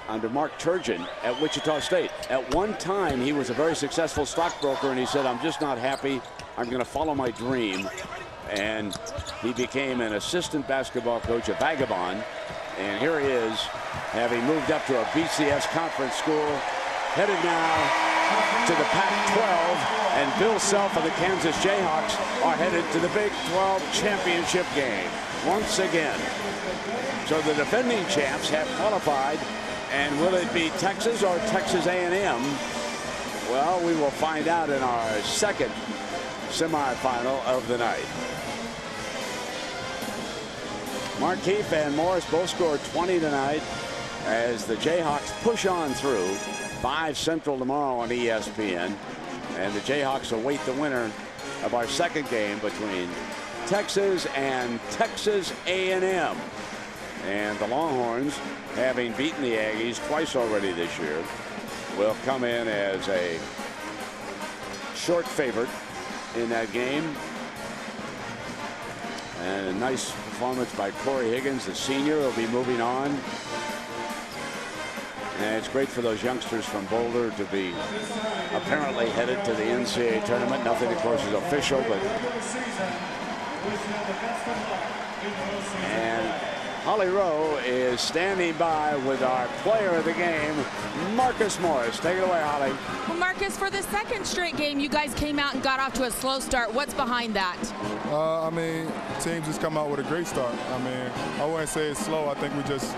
under Mark Turgeon at Wichita State. At one time, he was a very successful stockbroker, and he said, I'm just not happy. I'm going to follow my dream. And he became an assistant basketball coach, a vagabond. And here he is, having moved up to a BCS conference school, headed now to the Pac-12. And Bill Self and the Kansas Jayhawks are headed to the Big 12 championship game once again. So the defending champs have qualified. And will it be Texas or Texas A&M? Well, we will find out in our second semifinal of the night. Markeefe and Morris both scored 20 tonight as the Jayhawks push on through. 5 Central tomorrow on ESPN. And the Jayhawks await the winner of our second game between Texas and Texas A&M. And the Longhorns, having beaten the Aggies twice already this year, will come in as a short favorite in that game. And a nice performance by Corey Higgins, the senior, will be moving on. And it's great for those youngsters from Boulder to be apparently headed to the NCAA tournament. Nothing, of course, is official, but. And Holly Rowe is standing by with our player of the game, Marcus Morris. Take it away, Holly. Well, Marcus, for the second straight game, you guys came out and got off to a slow start. What's behind that? I mean, teams just come out with a great start. I mean, I wouldn't say it's slow. I think we just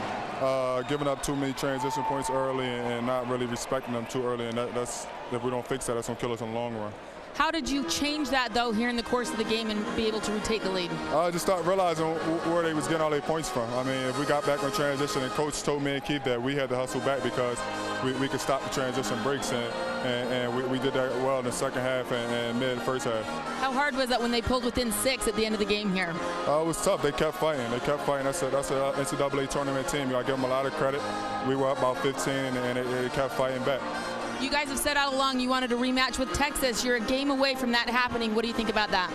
giving up too many transition points early and not really respecting them too early. And that's if we don't fix that, that's going to kill us in the long run. How did you change that, though, here in the course of the game and be able to retake the lead? I just started realizing where they was getting all their points from. I mean, if we got back on transition, and Coach told me and Keith that we had to hustle back because we could stop the transition breaks, and we did that well in the second half and mid first half. How hard was that when they pulled within 6 at the end of the game here? It was tough. They kept fighting. That's an NCAA tournament team. I give them a lot of credit. We were up about 15, and they kept fighting back. You guys have said all along you wanted a rematch with Texas. You're a game away from that happening. What do you think about that?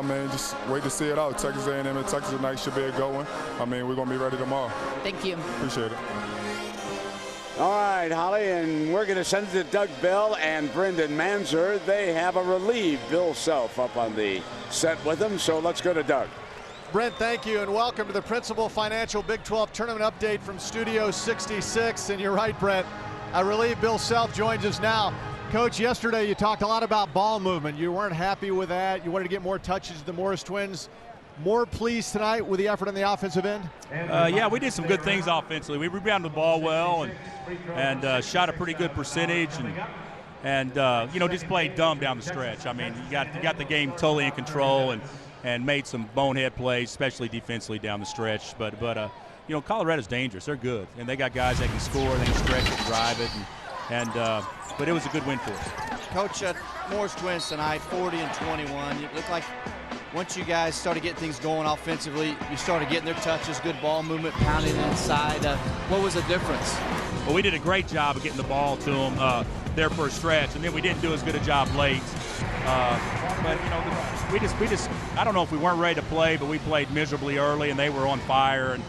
Man, just wait to see it out. Texas A&M and Texas tonight should be a good one. I mean, we're going to be ready tomorrow. Thank you. Appreciate it. All right, Holly, and we're going to send it to Doug Bell and Brendan Manzer. They have a relieved Bill Self up on the set with them, so let's go to Doug. Brent, thank you, and welcome to the Principal Financial Big 12 Tournament Update from Studio 66. And you're right, Brent. I relieve Bill Self joins us now. Coach, yesterday you talked a lot about ball movement. You weren't happy with that. You wanted to get more touches. The Morris twins. More pleased tonight with the effort on the offensive end? Yeah, we did some good things offensively. We rebounded the ball well and shot a pretty good percentage and you know, just played dumb down the stretch. I mean, you got the game totally in control and made some bonehead plays, especially defensively down the stretch. But you know, Colorado's dangerous. They're good, and they got guys that can score, they can stretch it, drive it, but it was a good win for us. Coach, Morris twins tonight, 40 and 21. It looked like once you guys started getting things going offensively, you started getting their touches, good ball movement, pounding inside. What was the difference? Well, we did a great job of getting the ball to them there for a stretch, and then we didn't do as good a job late. But you know, we just I don't know if we weren't ready to play, but we played miserably early, and they were on fire and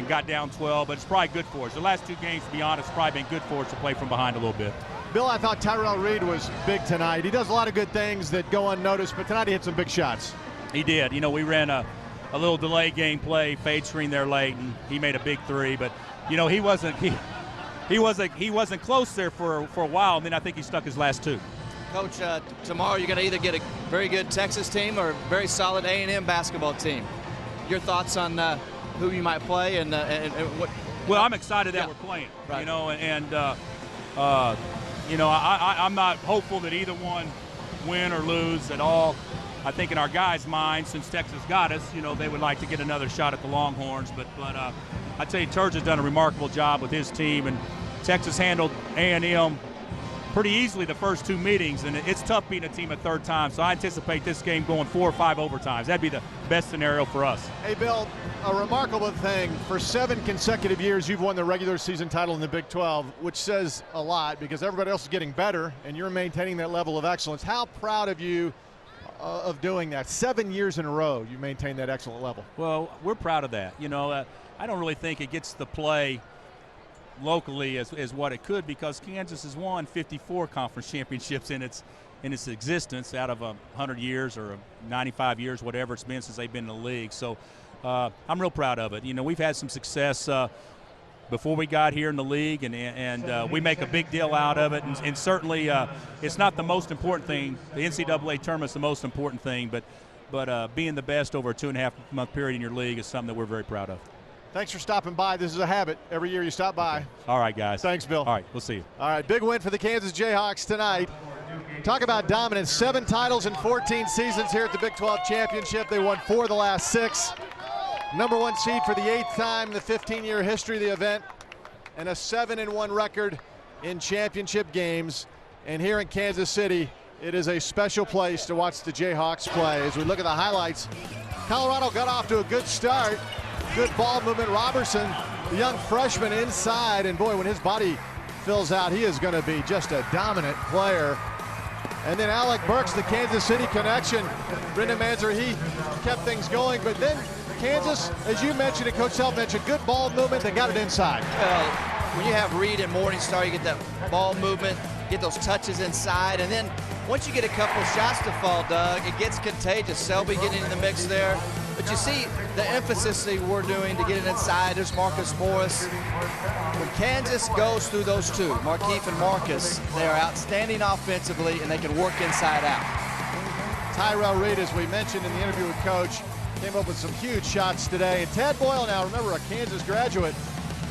got down 12. But it's probably good for us. The last 2 games, to be honest, it's probably been good for us to play from behind a little bit. Bill, I thought Tyrell Reed was big tonight. He does a lot of good things that go unnoticed, but tonight he hit some big shots. He did. You know, we ran a little delay game play, fade screen there late, and he made a big 3. But you know, he wasn't close there for a while, and then I think he stuck his last 2. Coach, tomorrow you're going to either get a very good Texas team or a very solid A&M basketball team. Your thoughts on who you might play and what? Well, I'm excited that we're playing. Right. You know, you know, I'm not hopeful that either one win or lose at all. I think in our guys' minds, since Texas got us, you know, they would like to get another shot at the Longhorns. But I tell you, Turge has done a remarkable job with his team, and Texas handled A&M pretty easily the first 2 meetings, and it's tough beating a team a third time, so I anticipate this game going 4 or 5 overtimes. That'd be the best scenario for us. Hey, Bill, a remarkable thing, for 7 consecutive years you've won the regular season title in the Big 12, which says a lot because everybody else is getting better and you're maintaining that level of excellence. How proud of you of doing that? 7 years in a row you maintain that excellent level. Well, we're proud of that. You know, I don't really think it gets the play locally as what it could, because Kansas has won 54 conference championships in its existence out of 100 years or 95 years, whatever it's been since they've been in the league. So I'm real proud of it. You know, we've had some success before we got here in the league, and we make a big deal out of it. And certainly it's not the most important thing. The NCAA tournament's the most important thing, but being the best over a 2.5-month period in your league is something that we're very proud of. Thanks for stopping by. This is a habit. Every year you stop by. Okay. All right, guys. Thanks, Bill. All right, we'll see you. All right, big win for the Kansas Jayhawks tonight. Talk about dominance. 7 titles in 14 seasons here at the Big 12 Championship. They won 4 of the last 6. #1 seed for the 8th time in the 15-year history of the event, and a 7-1 record in championship games. And here in Kansas City, it is a special place to watch the Jayhawks play. As we look at the highlights, Colorado got off to a good start. Good ball movement. Robertson, the young freshman, inside, and boy, when his body fills out, he is going to be just a dominant player. And then Alec Burks, the Kansas City connection. Brendan Manzer, he kept things going, but then Kansas, as you mentioned and Coach Self mentioned, good ball movement, they got it inside. Well, when you have Reed and Morningstar, you get that ball movement, get those touches inside, and then once you get a couple shots to fall, Doug, it gets contagious. Selby getting in the mix there. But you see the emphasis that we're doing to get it inside. There's Marcus Morris. When Kansas goes through those two, Markeith and Marcus, they are outstanding offensively, and they can work inside out. Tyrell Reed, as we mentioned in the interview with Coach, came up with some huge shots today. And Tad Boyle, now remember, a Kansas graduate,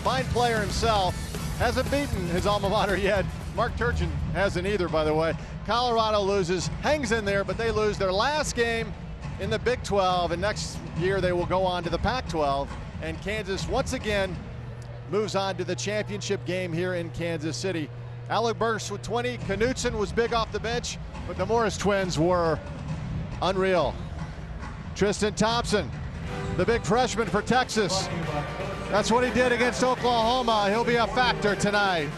fine player himself, hasn't beaten his alma mater yet. Mark Turchin hasn't either, by the way. Colorado loses, hangs in there, but they lose their last game in the Big 12, and next year they will go on to the Pac-12. And Kansas, once again, moves on to the championship game here in Kansas City. Alec Burks with 20. Knutson was big off the bench, but the Morris twins were unreal. Tristan Thompson, the big freshman for Texas. That's what he did against Oklahoma. He'll be a factor tonight.